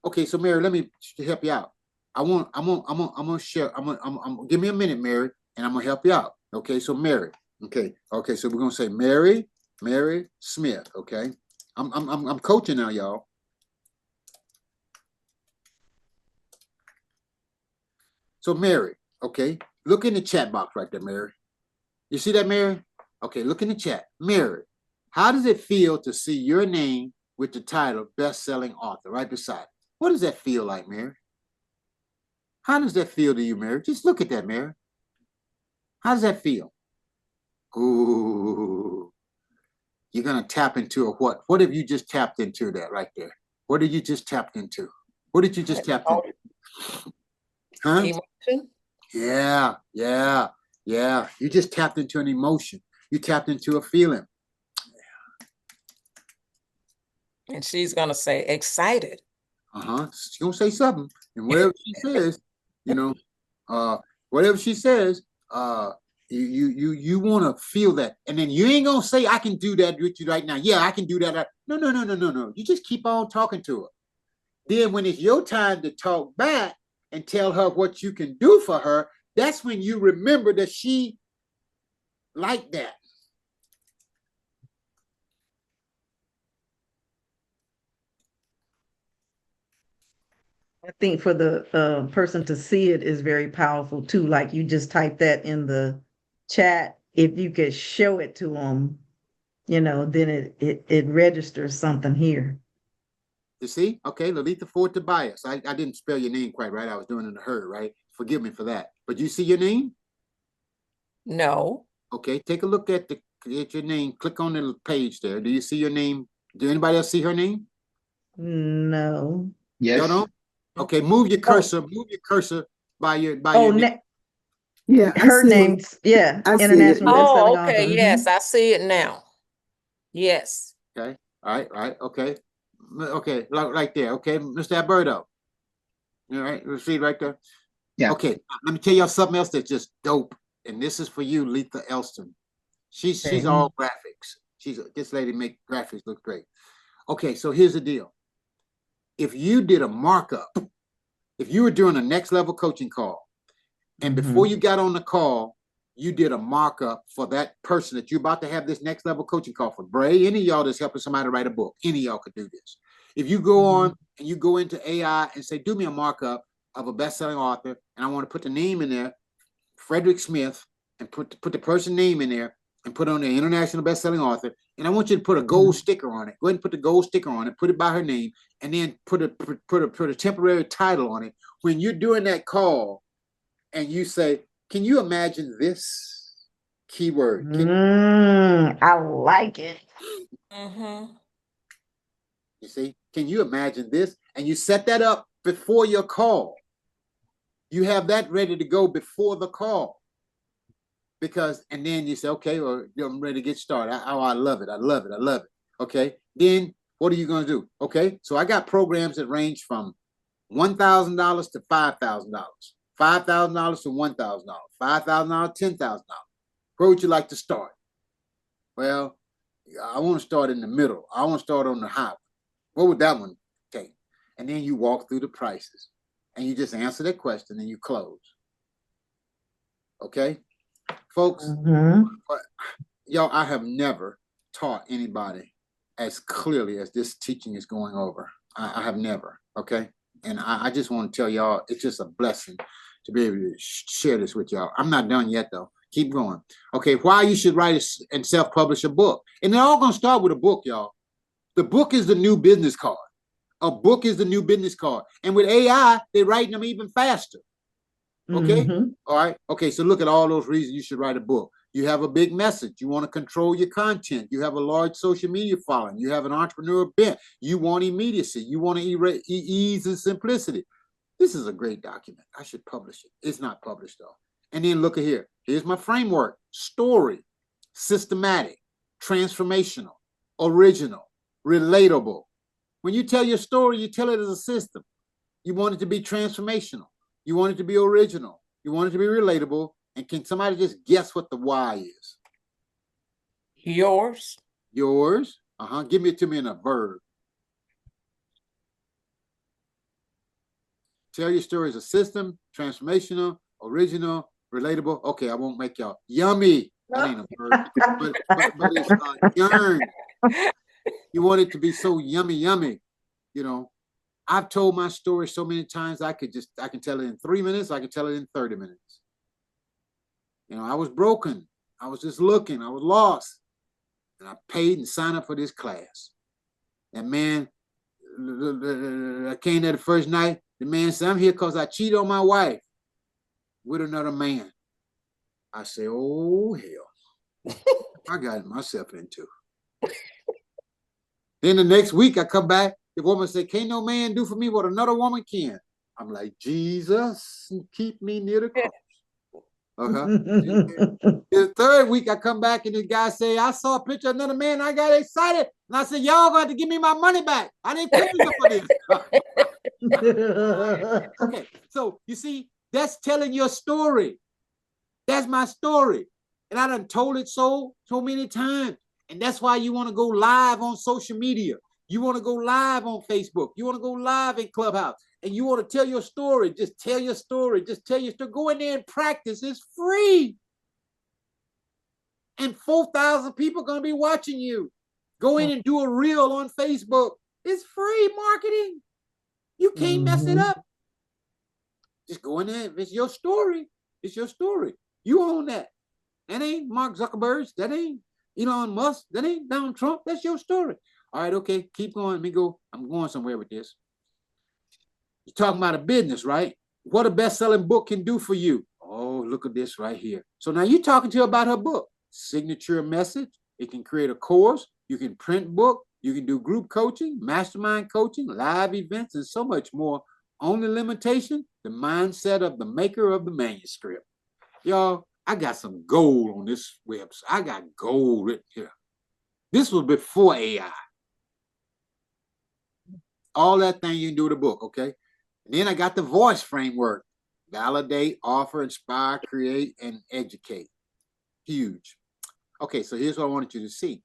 Okay, so Mary, let me help you out. I'm gonna share. Give me a minute, Mary, and I'm gonna help you out. Okay, so Mary. Okay, so we're gonna say Mary Smith. Okay, I'm coaching now, y'all. So Mary, okay, look in the chat box right there, Mary. You see that, Mary? Okay, look in the chat, Mary. How does it feel to see your name with the title best-selling author right beside it? What does that feel like, Mary? How does that feel to you, Mary? Just look at that, Mary. How does that feel? Ooh, you're going to tap into a what? What have you just tapped into that right there? What did you just tapped into? What did you just tap into? Huh? Emotion. Yeah. You just tapped into an emotion. You tapped into a feeling. And she's going to say excited. She's gonna say something, and whatever she says, you know, whatever she says, you want to feel that, and then you ain't gonna say, "I can do that with you right now." Yeah, I can do that. No. You just keep on talking to her. Then, when it's your time to talk back and tell her what you can do for her, that's when you remember that she like that. I think for the person to see it is very powerful too. Like you just type that in the chat. If you could show it to them, then it registers something here. You see? Okay, Lolita Ford Tobias. I didn't spell your name quite right. I was doing it in a hurry, right? Forgive me for that. But you see your name? No. Okay, take a look at your name. Click on the page there. Do you see your name? Do anybody else see her name? No. Y'all Yes. don't? Okay, move your cursor. Move your cursor by your name. Yeah, I her see it. name's I see it. international Oh, bestselling okay. author. Yes, I see it now. Yes. Okay. All right. Okay. Okay. Right there. Okay, Mr. Alberto. All right. You see it right there. Yeah. Okay. Let me tell y'all something else that's just dope. And this is for you, Letha Elston. She's all graphics. This lady make graphics look great. Okay, so here's the deal. If you did a markup, if you were doing a next level coaching call, and before you got on the call, you did a markup for that person that you're about to have this next level coaching call for. Bray, any of y'all that's helping somebody write a book, any of y'all could do this. If you go on and you go into AI and say, do me a markup of a best-selling author, and I want to put the name in there, Frederick Smith, and put the person name in there and put on the international best-selling author, and I want you to put a gold sticker on it. Go ahead and put the gold sticker on it, put it by her name, and then put a temporary title on it. When you're doing that call and you say, can you imagine this keyword? I like it. You see, can you imagine this? And you set that up before your call. You have that ready to go before the call. And then you say, okay, well, I'm ready to get started. I love it. I love it. Okay. Then what are you going to do? Okay. So I got programs that range from $1,000 to $5,000, $5,000 to $1,000, $5,000, $10,000. Where would you like to start? Well, I want to start in the middle. I want to start on the high. What would that one take? And then you walk through the prices and you just answer that question and you close. Okay, folks, y'all, I have never taught anybody as clearly as this teaching is going over. I have never. Okay. And I just want to tell y'all, it's just a blessing to be able to share this with y'all. I'm not done yet, though. Keep going. Okay, why you should write and self-publish a book. And they're all going to start with a book, y'all. The book is the new business card. A book is the new business card. And with AI, they're writing them even faster. Okay? All right. Okay, so look at all those reasons you should write a book. You have a big message. You want to control your content. You have a large social media following. You have an entrepreneur bent. You want immediacy. You want ease and simplicity. This is a great document. I should publish it. It's not published, though. And then look at here. Here's my framework. Story, systematic, transformational, original, relatable. When you tell your story, you tell it as a system. You want it to be transformational. You want it to be original. You want it to be relatable. And can somebody just guess what the why is? Yours. Yours. Give it to me in a verb. Tell your story as a system, transformational, original, relatable. Okay, I won't make y'all yummy. That ain't a verb, but it's yearn. You want it to be so yummy. You know, I've told my story so many times. I can tell it in 3 minutes. I can tell it in 30 minutes. You know, I was broken. I was just looking. I was lost, and I paid and signed up for this class. And man, I came there the first night. The man said, I'm here because I cheated on my wife with another man. I say, oh, hell. I got myself into. Then the next week I come back, the woman said, can't no man do for me what another woman can. I'm like, Jesus, keep me near the cross. The third week I come back and the guy say, I saw a picture of another man. I got excited. And I said, y'all got to give me my money back. I didn't pay you for this. Okay, so you see, that's telling your story. That's my story. And I done told it so many times. And that's why you want to go live on social media. You want to go live on Facebook. You want to go live in Clubhouse. And you want to tell your story. Just tell your story. Just tell your story. Go in there and practice. It's free. And 4,000 people are going to be watching you. Go in and do a reel on Facebook. It's free marketing. You can't mess it up. Just go in there. It's your story. It's your story. You own that. That ain't Mark Zuckerberg. That ain't Elon Musk. That ain't Donald Trump. That's your story. All right, okay, keep going. Let me go. I'm going somewhere with this. You're talking about a business, right? What a best-selling book can do for you. Oh, look at this right here. So now you're talking to her about her book. Signature message. It can create a course. You can print book. You can do group coaching, mastermind coaching, live events, and so much more. Only limitation, the mindset of the maker of the manuscript. Y'all, I got some gold on this website. I got gold written here. This was before AI. All that thing you can do with a book, okay? And then I got the voice framework. Validate, offer, inspire, create, and educate. Huge. Okay, so here's what I wanted you to see.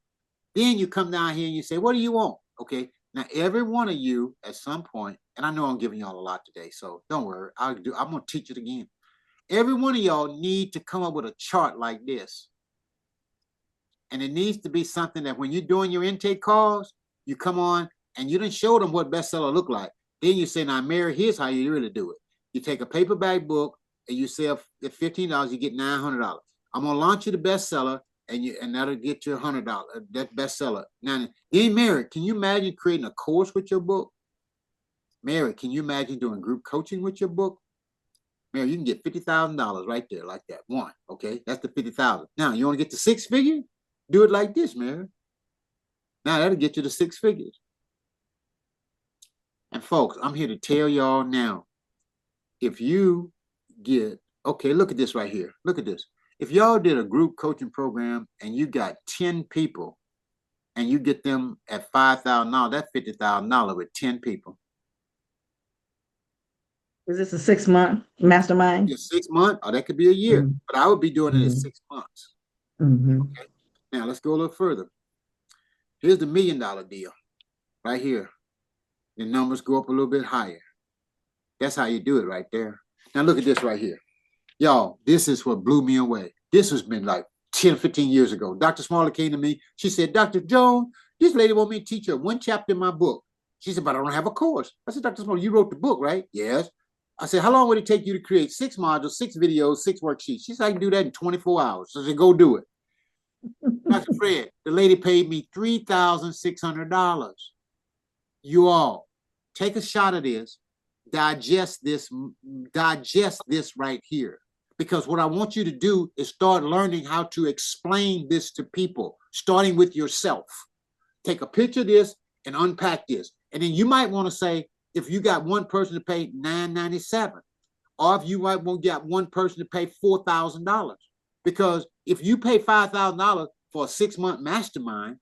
Then you come down here and you say, what do you want? Okay, now every one of you at some point, and I know I'm giving y'all a lot today, so don't worry. I'm going to teach it again. Every one of y'all need to come up with a chart like this. And it needs to be something that when you're doing your intake calls, you come on and you didn't show them what bestseller look like. Then you say, now, Mary, here's how you really do it. You take a paperback book and you sell at $15, you get $900. I'm going to launch you the bestseller and that'll get you $100, that bestseller. Now, then, Mary, can you imagine creating a course with your book? Mary, can you imagine doing group coaching with your book? Mary, you can get $50,000 right there, like that. One, okay? That's the $50,000. Now, you want to get to 6 figures? Do it like this, Mary. Now, that'll get you to 6 figures. And folks, I'm here to tell y'all now, if you get, okay, look at this right here. Look at this. If y'all did a group coaching program and you got 10 people and you get them at $5,000, that's $50,000 with 10 people. Is this a 6-month mastermind? Yeah, 6 months, or that could be a year, but I would be doing it in 6 months. Okay. Now let's go a little further. Here's the $1 million deal right here. The numbers go up a little bit higher. That's how you do it right there. Now look at this right here. Y'all, this is what blew me away. This has been like 10, 15 years ago. Dr. Smalley came to me. She said, Dr. Jones, this lady want me to teach her one chapter in my book. She said, but I don't have a course. I said, Dr. Smalley, you wrote the book, right? Yes. I said, how long would it take you to create 6 modules, 6 videos, 6 worksheets? She said, I can do that in 24 hours. So I said, go do it. Dr. Fred, the lady paid me $3,600. You all, take a shot of this, digest this right here. Because what I want you to do is start learning how to explain this to people, starting with yourself. Take a picture of this and unpack this. And then you might want to say, if you got one person to pay $997, or if you might want to get one person to pay $4,000. Because if you pay $5,000 for a 6-month mastermind,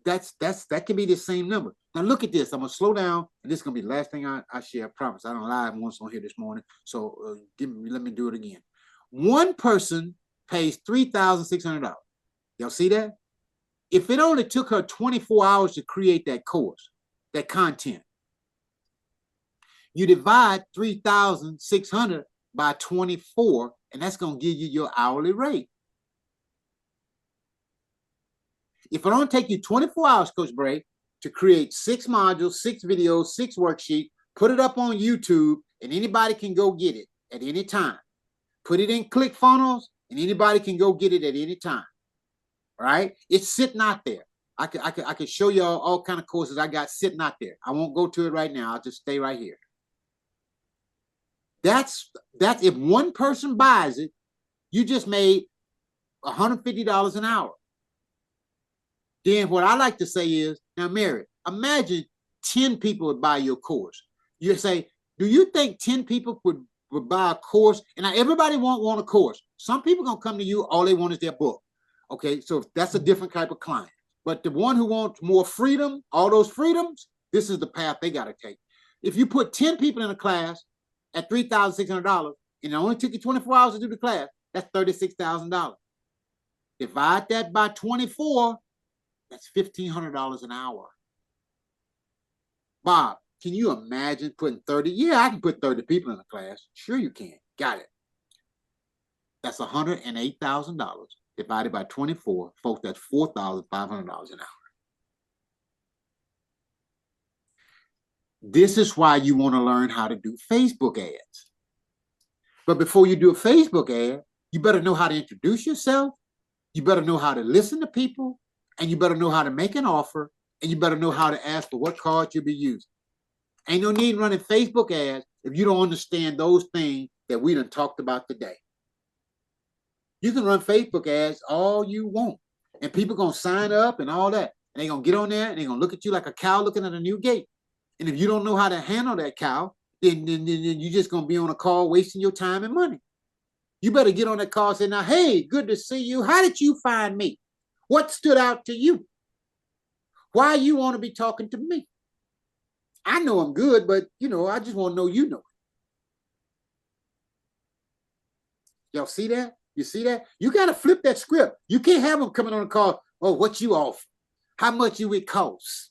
that can be the same number. Now look at this. I'm gonna slow down, and this is gonna be the last thing I share. I promise. I don't live once on here this morning, so let me do it again. One person pays $3,600. Y'all see that? If it only took her 24 hours to create that course, that content, you divide 3,600 by 24, and that's gonna give you your hourly rate. If it don't take you 24 hours, Coach Bray, to create 6 modules, 6 videos, 6 worksheets, put it up on YouTube, and anybody can go get it at any time. Put it in ClickFunnels, and anybody can go get it at any time. All right? It's sitting out there. I could show you all kind of courses I got sitting out there. I won't go to it right now. I'll just stay right here. That's if one person buys it, you just made $150 an hour. Then what I like to say is, now, Mary, imagine 10 people would buy your course. You say, do you think 10 people would buy a course? And now everybody won't want a course. Some people going to come to you, all they want is their book. Okay, so that's a different type of client. But the one who wants more freedom, all those freedoms, this is the path they got to take. If you put 10 people in a class at $3,600 and it only took you 24 hours to do the class, that's $36,000. Divide that by 24, that's $1,500 an hour. Bob, can you imagine putting 30? Yeah, I can put 30 people in a class. Sure you can. Got it. That's $108,000 divided by 24. Folks, that's $4,500 an hour. This is why you want to learn how to do Facebook ads. But before you do a Facebook ad, you better know how to introduce yourself. You better know how to listen to people, and you better know how to make an offer, and you better know how to ask for what card you'll be using. Ain't no need running Facebook ads if you don't understand those things that we done talked about today. You can run Facebook ads all you want, and people gonna sign up and all that. And they gonna get on there and they gonna look at you like a cow looking at a new gate. And if you don't know how to handle that cow, then you're just gonna be on a call wasting your time and money. You better get on that call and say, now, hey, good to see you. How did you find me? What stood out to you? Why you want to be talking to me? I know I'm good, but I just want to know you know it. Y'all see that? You see that? You got to flip that script. You can't have them coming on the call. Oh, what you offer? How much you it costs?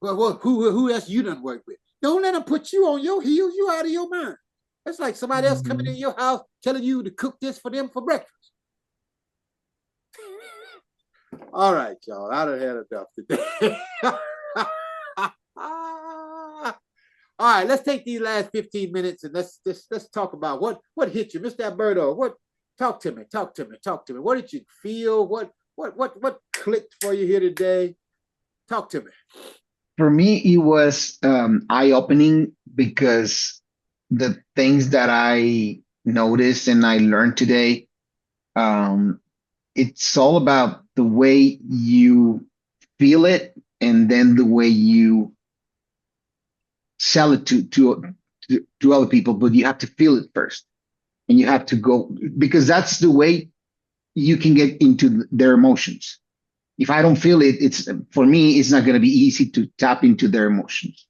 Well, who else you done work with? Don't let them put you on your heels. You out of your mind. That's like somebody else coming in your house telling you to cook this for them for breakfast. All right, y'all. I done had enough today. All right, let's take these last 15 minutes and let's talk about what hit you, Mr. Alberto. Talk to me. What did you feel? What clicked for you here today? Talk to me. For me, it was eye-opening because the things that I noticed and I learned today, it's all about the way you feel it and then the way you sell it to other people, but you have to feel it first. And you have to go, because that's the way you can get into their emotions. If I don't feel it, for me, it's not going to be easy to tap into their emotions.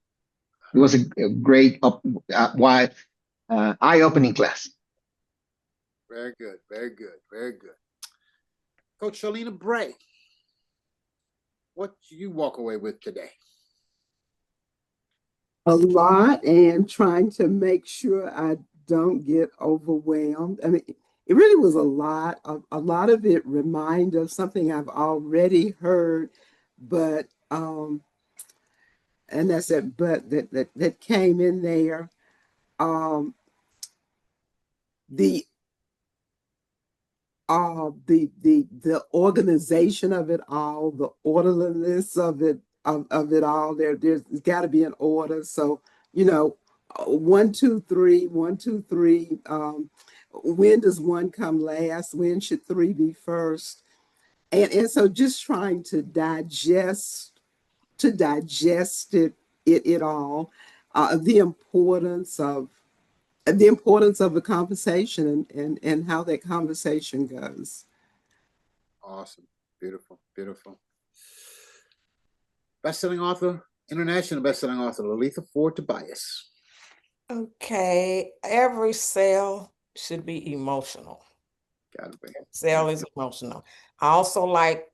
It was a great, eye-opening class. Very good. Coach Charlene Bray, what do you walk away with today? A lot, and trying to make sure I don't get overwhelmed. I mean, it really was a lot. A lot of it remind of something I've already heard, but and that's it. But that came in there. Um, the the organization of it all, the orderliness of it all. There's got to be an order. So 1, 2, 3, 1, 2, 3. When does one come last? When should 3 be first? And so just trying to digest it all, the importance of the conversation and how that conversation goes. Awesome. Beautiful. Best-selling author, international best-selling author, Lalitha Ford Tobias. Okay, every sale should be emotional. Gotta be. Sale is emotional. I also like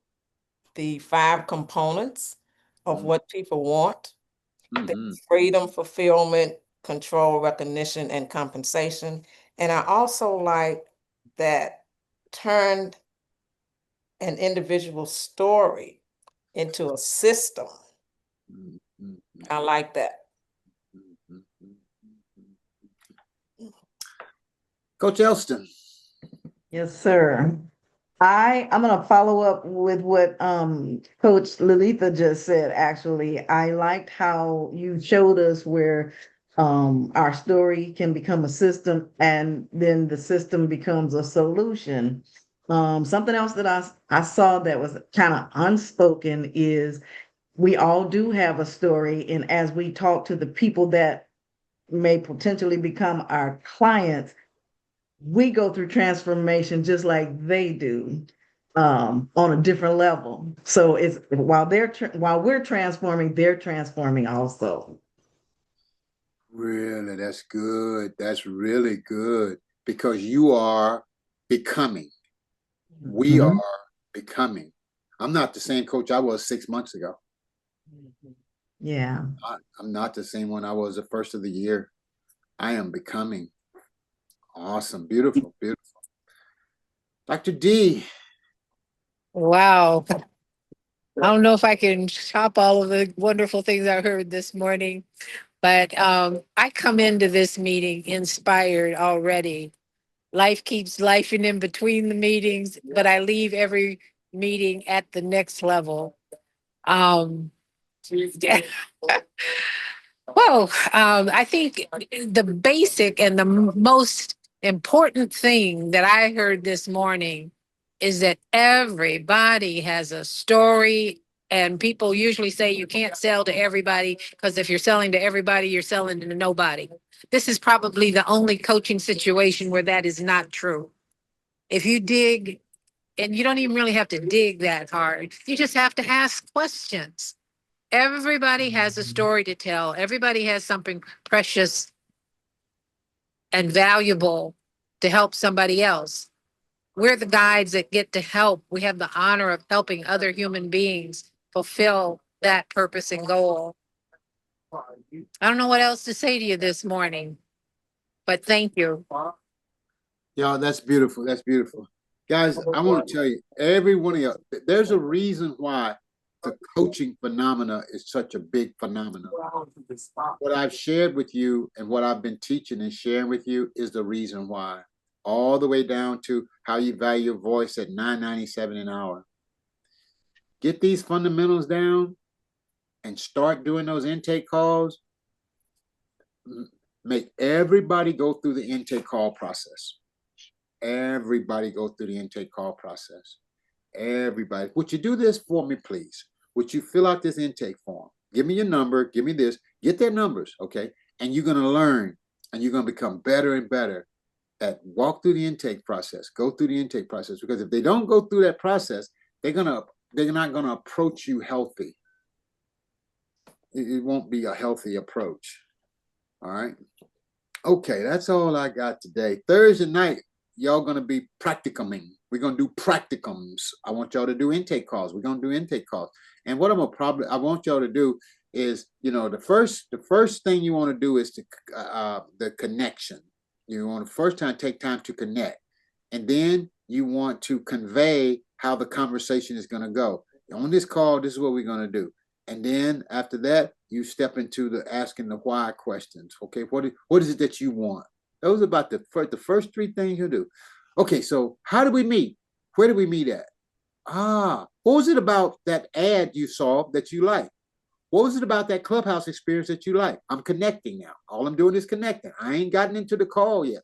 the 5 components of what people want. The freedom, fulfillment, control, recognition, and compensation. And I also like that turned an individual story into a system. I like that. Coach Elston. Yes, sir. I'm gonna follow up with what Coach Lalitha just said. Actually, I liked how you showed us where our story can become a system and then the system becomes a solution. Something else that I saw that was kind of unspoken is we all do have a story, and as we talk to the people that may potentially become our clients, we go through transformation just like they do, on a different level. So it's while we're transforming, they're transforming also. Really, that's good. That's really good because you are becoming. We are becoming. I'm not the same coach I was 6 months ago. Yeah. I'm not the same one I was the first of the year. I am becoming. Awesome. Beautiful. Beautiful. Dr. D. Wow. I don't know if I can top all of the wonderful things I heard this morning, but I come into this meeting inspired already. Life keeps life in between the meetings, but I leave every meeting at the next level. Um, Well, I think the basic and the most important thing that I heard this morning is that everybody has a story. And people usually say you can't sell to everybody because if you're selling to everybody, you're selling to nobody. This is probably the only coaching situation where that is not true. If you dig, and you don't even really have to dig that hard, you just have to ask questions. Everybody has a story to tell. Everybody has something precious and valuable to help somebody else. We're the guides that get to help. We have the honor of helping other human beings fulfill that purpose and goal. I don't know what else to say to you this morning, but thank you. Yeah, that's beautiful. That's beautiful. Guys, I want to tell you, every one of you, there's a reason why the coaching phenomena is such a big phenomenon. What I've shared with you and what I've been teaching and sharing with you is the reason why. All the way down to how you value your voice at $9.97 an hour. Get these fundamentals down and start doing those intake calls. Make everybody go through the intake call process. Everybody go through the intake call process. Everybody. Would you do this for me, please? Would you fill out this intake form? Give me your number. Give me this. Get their numbers, okay? And you're going to learn and you're going to become better and better at walk through the intake process. Go through the intake process because if they don't go through that process, they're not going to approach you healthy. It won't be a healthy approach. All right. Okay, that's all I got today. Thursday night, y'all gonna be practicuming. We're gonna do practicums. I want y'all to do intake calls. We're gonna do intake calls. And what I want y'all to do is, the first thing you want to do is the connection. You want to first take time to connect, and then you want to convey how the conversation is gonna go. On this call, this is what we're gonna do. And then after that, you step into the asking the why questions. Okay, what is it that you want? Those are about the first three things you do. Okay, so how do we meet? Where do we meet at? What was it about that ad you saw that you like? What was it about that Clubhouse experience that you like? I'm connecting now. All I'm doing is connecting. I ain't gotten into the call yet.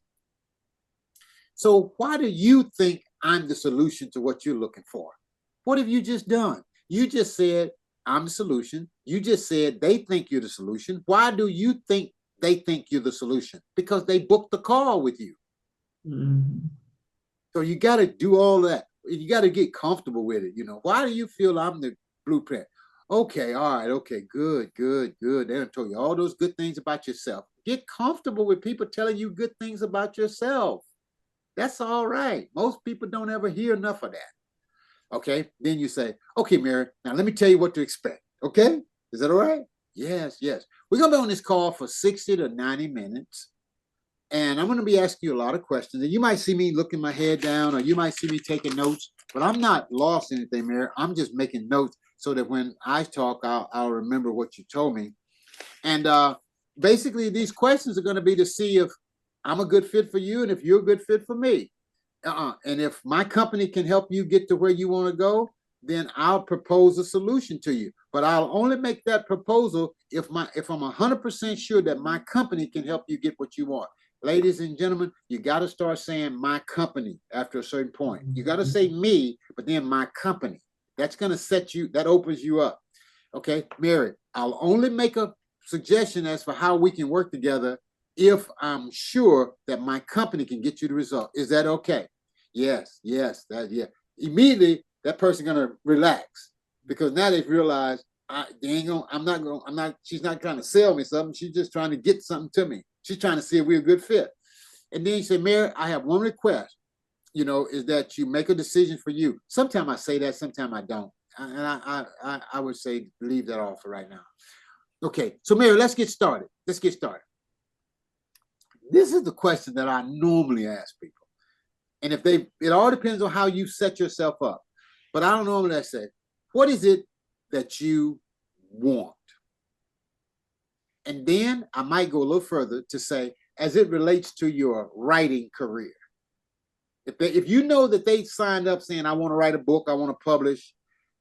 So why do you think I'm the solution to what you're looking for? What have you just done? You just said, I'm the solution. You just said they think you're the solution. Why do you think they think you're the solution? Because they booked the call with you. Mm-hmm. So you got to do all that. You got to get comfortable with it. Why do you feel I'm the blueprint? Okay, all right, okay, good. They done told you all those good things about yourself. Get comfortable with people telling you good things about yourself. That's all right. Most people don't ever hear enough of that. Okay, then you say, okay, Mary, now let me tell you what to expect. Okay, is that all right? Yes. We're going to be on this call for 60 to 90 minutes. And I'm going to be asking you a lot of questions. And you might see me looking my head down or you might see me taking notes, but I'm not lost in anything, Mary. I'm just making notes so that when I talk, I'll remember what you told me. And basically, these questions are going to be to see if I'm a good fit for you and if you're a good fit for me. And if my company can help you get to where you want to go, then I'll propose a solution to you. But I'll only make that proposal if I'm 100% sure that my company can help you get what you want. Ladies and gentlemen, you got to start saying my company after a certain point. You got to say me, but then my company. That's going to that opens you up. Okay, Mary, I'll only make a suggestion as for how we can work together if I'm sure that my company can get you the result. Is that okay? Yes. Immediately, that person's going to relax because now they've realized She's not trying to sell me something. She's just trying to get something to me. She's trying to see if we're a good fit. And then she said, Mary, I have one request, is that you make a decision for you. Sometimes I say that, sometimes I don't. And I would say leave that off for right now. Okay, so Mary, let's get started. Let's get started. This is the question that I normally ask people. And it all depends on how you set yourself up. But I don't normally say, what is it that you want? And then I might go a little further to say, as it relates to your writing career. If you know that they signed up saying, I want to write a book, I want to publish,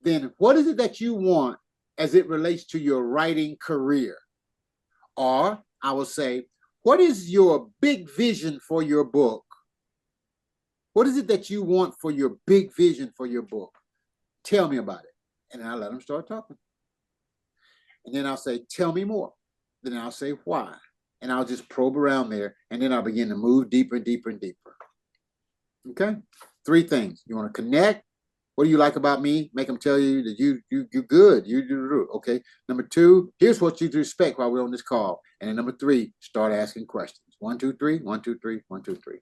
then what is it that you want as it relates to your writing career? Or I will say, what is your big vision for your book? What is it that you want for your big vision for your book? Tell me about it. And then I'll let them start talking. And then I'll say, tell me more. Then I'll say, why? And I'll just probe around there. And then I'll begin to move deeper and deeper and deeper. Okay? 3 things. You want to connect. What do you like about me? Make them tell you that you're good. You do. Okay. Number 2, here's what you respect while we're on this call. And then number 3, start asking questions. 1, 2, 3, 1, 2, 3, 1, 2, 3.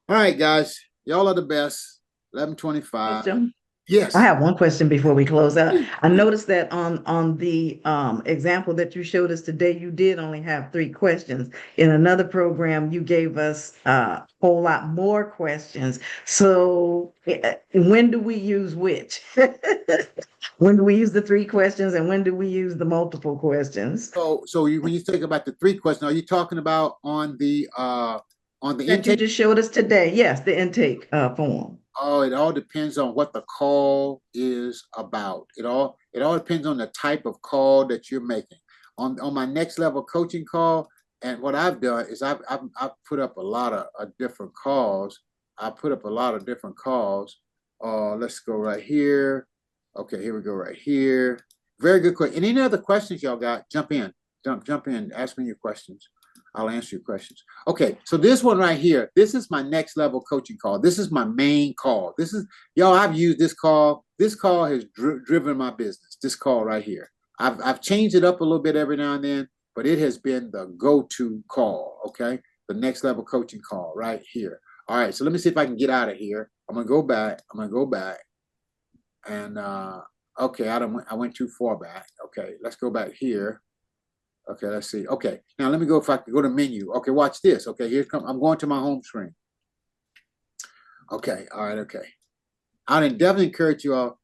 All right, guys. Y'all are the best. 11:25. Yes. I have one question before we close out. I noticed that on the example that you showed us today, you did only have 3 questions. In another program, you gave us a whole lot more questions. So when do we use which? When do we use the 3 questions and when do we use the multiple questions? So when you think about the 3 questions, are you talking about on the That intake? you just showed us today? Yes, the intake form. Oh, it all depends on what the call is about. It all depends on the type of call that you're making. On my next level coaching call, and what I've done is I've put up a lot of different calls. Let's go right here. Okay, here we go right here. Very good question. And any other questions y'all got? Jump in. Jump in. Ask me your questions. I'll answer your questions. Okay, so this one right here, this is my next level coaching call. This is my main call. I've used this call. This call has driven my business, this call right here. I've changed it up a little bit every now and then, but it has been the go-to call, okay? The next level coaching call right here. All right, so let me see if I can get out of here. I'm gonna go back. And okay, I went too far back. Okay, let's go back here. Okay, let's see. Okay, now let me go, if I can go to menu. Okay, watch this. Okay, I'm going to my home screen. Okay, all right, okay. I definitely encourage you all.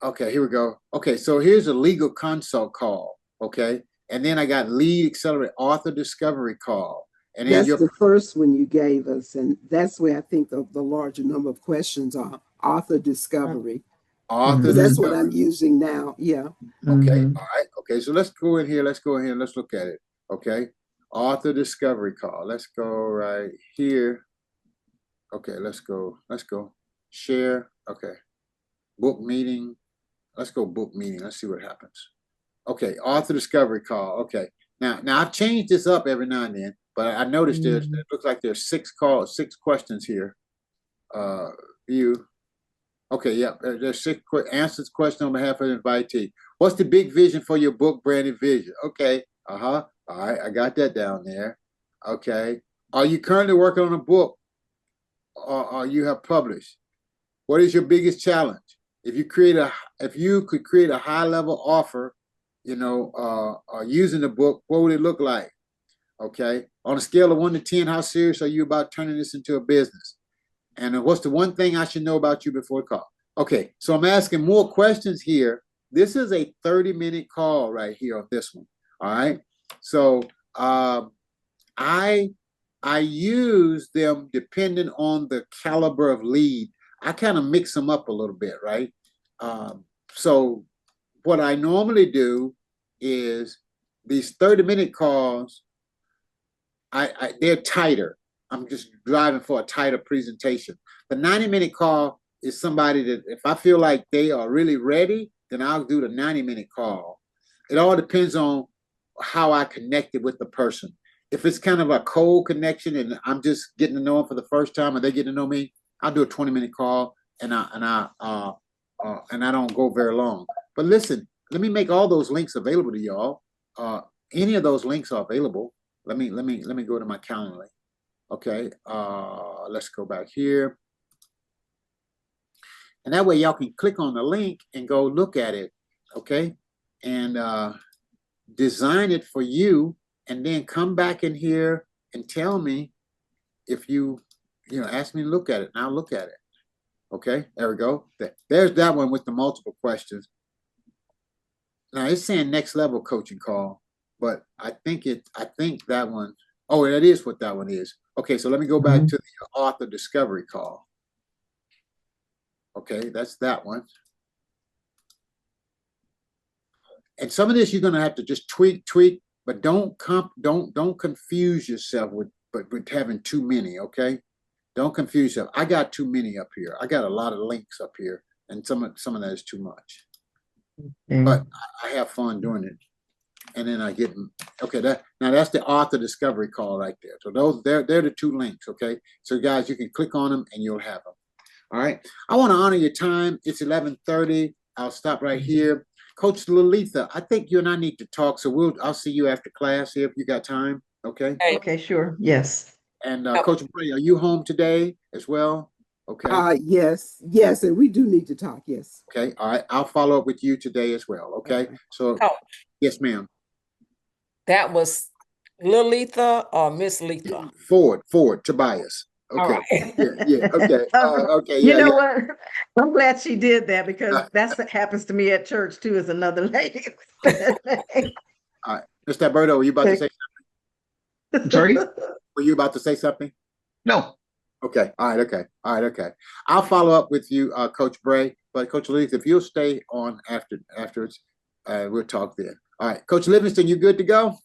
Okay, here we go. Okay, so here's a legal consult call. Okay, and then I got lead accelerate author discovery call. And then that's the first one you gave us, and that's where I think the larger number of questions are. Author discovery. Because that's what I'm using now. Yeah. Okay. All right. Okay. So let's go in here. Let's look at it. Okay. Author discovery call. Let's go right here. Okay. Let's go. Share. Okay. Book meeting. Let's go book meeting. Let's see what happens. Okay. Author discovery call. Okay. Now I've changed this up every now and then, but I noticed it looks like there's 6 questions here. View. Okay, yeah, there's 6 answers question on behalf of the invitee. What's the big vision for your book, branded vision? Okay, all right, I got that down there. Okay, are you currently working on a book or you have published? What is your biggest challenge? If you could create a high level offer, using the book, what would it look like? Okay, on a scale of 1 to 10, how serious are you about turning this into a business? And what's the one thing I should know about you before the call? Okay, so I'm asking more questions here. This is a 30-minute call right here on this one. All right. So I use them depending on the caliber of lead. I kind of mix them up a little bit, right? So what I normally do is these 30-minute calls, they're tighter. I'm just driving for a tighter presentation. The 90-minute call is somebody that if I feel like they are really ready, then I'll do the 90-minute call. It all depends on how I connected with the person. If it's kind of a cold connection and I'm just getting to know them for the first time and they get to know me, I'll do a 20-minute call and I don't go very long. But listen, let me make all those links available to y'all. Any of those links are available. Let me go to my calendar. Okay. Let's go back here. And that way y'all can click on the link and go look at it. Okay. And design it for you, and then come back in here and tell me if you ask me to look at it, and I'll look at it. Okay, there we go. There's that one with the multiple questions. Now it's saying next level coaching call, but I think that one, oh, that is what that one is. Okay, so let me go back to the author discovery call. Okay, that's that one. And some of this you're gonna have to just tweak, but don't confuse yourself with having too many. Okay, don't confuse yourself. I got too many up here. I got a lot of links up here, and some of that is too much. But I have fun doing it, and then I get okay. Now that's the author discovery call right there. So those they're the two links. Okay, so guys, you can click on them and you'll have them. All right. I want to honor your time. It's 11:30. I'll stop right here. Coach Lalitha, I think you and I need to talk. So I'll see you after class here if you got time. Okay. Okay, sure. Yes. And Coach Bray, are you home today as well? Okay. Yes, and we do need to talk. Yes. Okay. All right. I'll follow up with you today as well. Okay. So, yes, ma'am. That was Lilitha or Miss Letha? Ford, Tobias. Okay. Right. Yeah. Okay. Okay. You know what? I'm glad she did that, because that happens to me at church too, as another lady. All right. Mr. Alberto, were you about to say something? Sorry? Were you about to say something? No. Okay. All right. Okay. I'll follow up with you, Coach Bray. But Coach Leith, if you'll stay on afterwards, we'll talk then. All right. Coach Livingston, you good to go?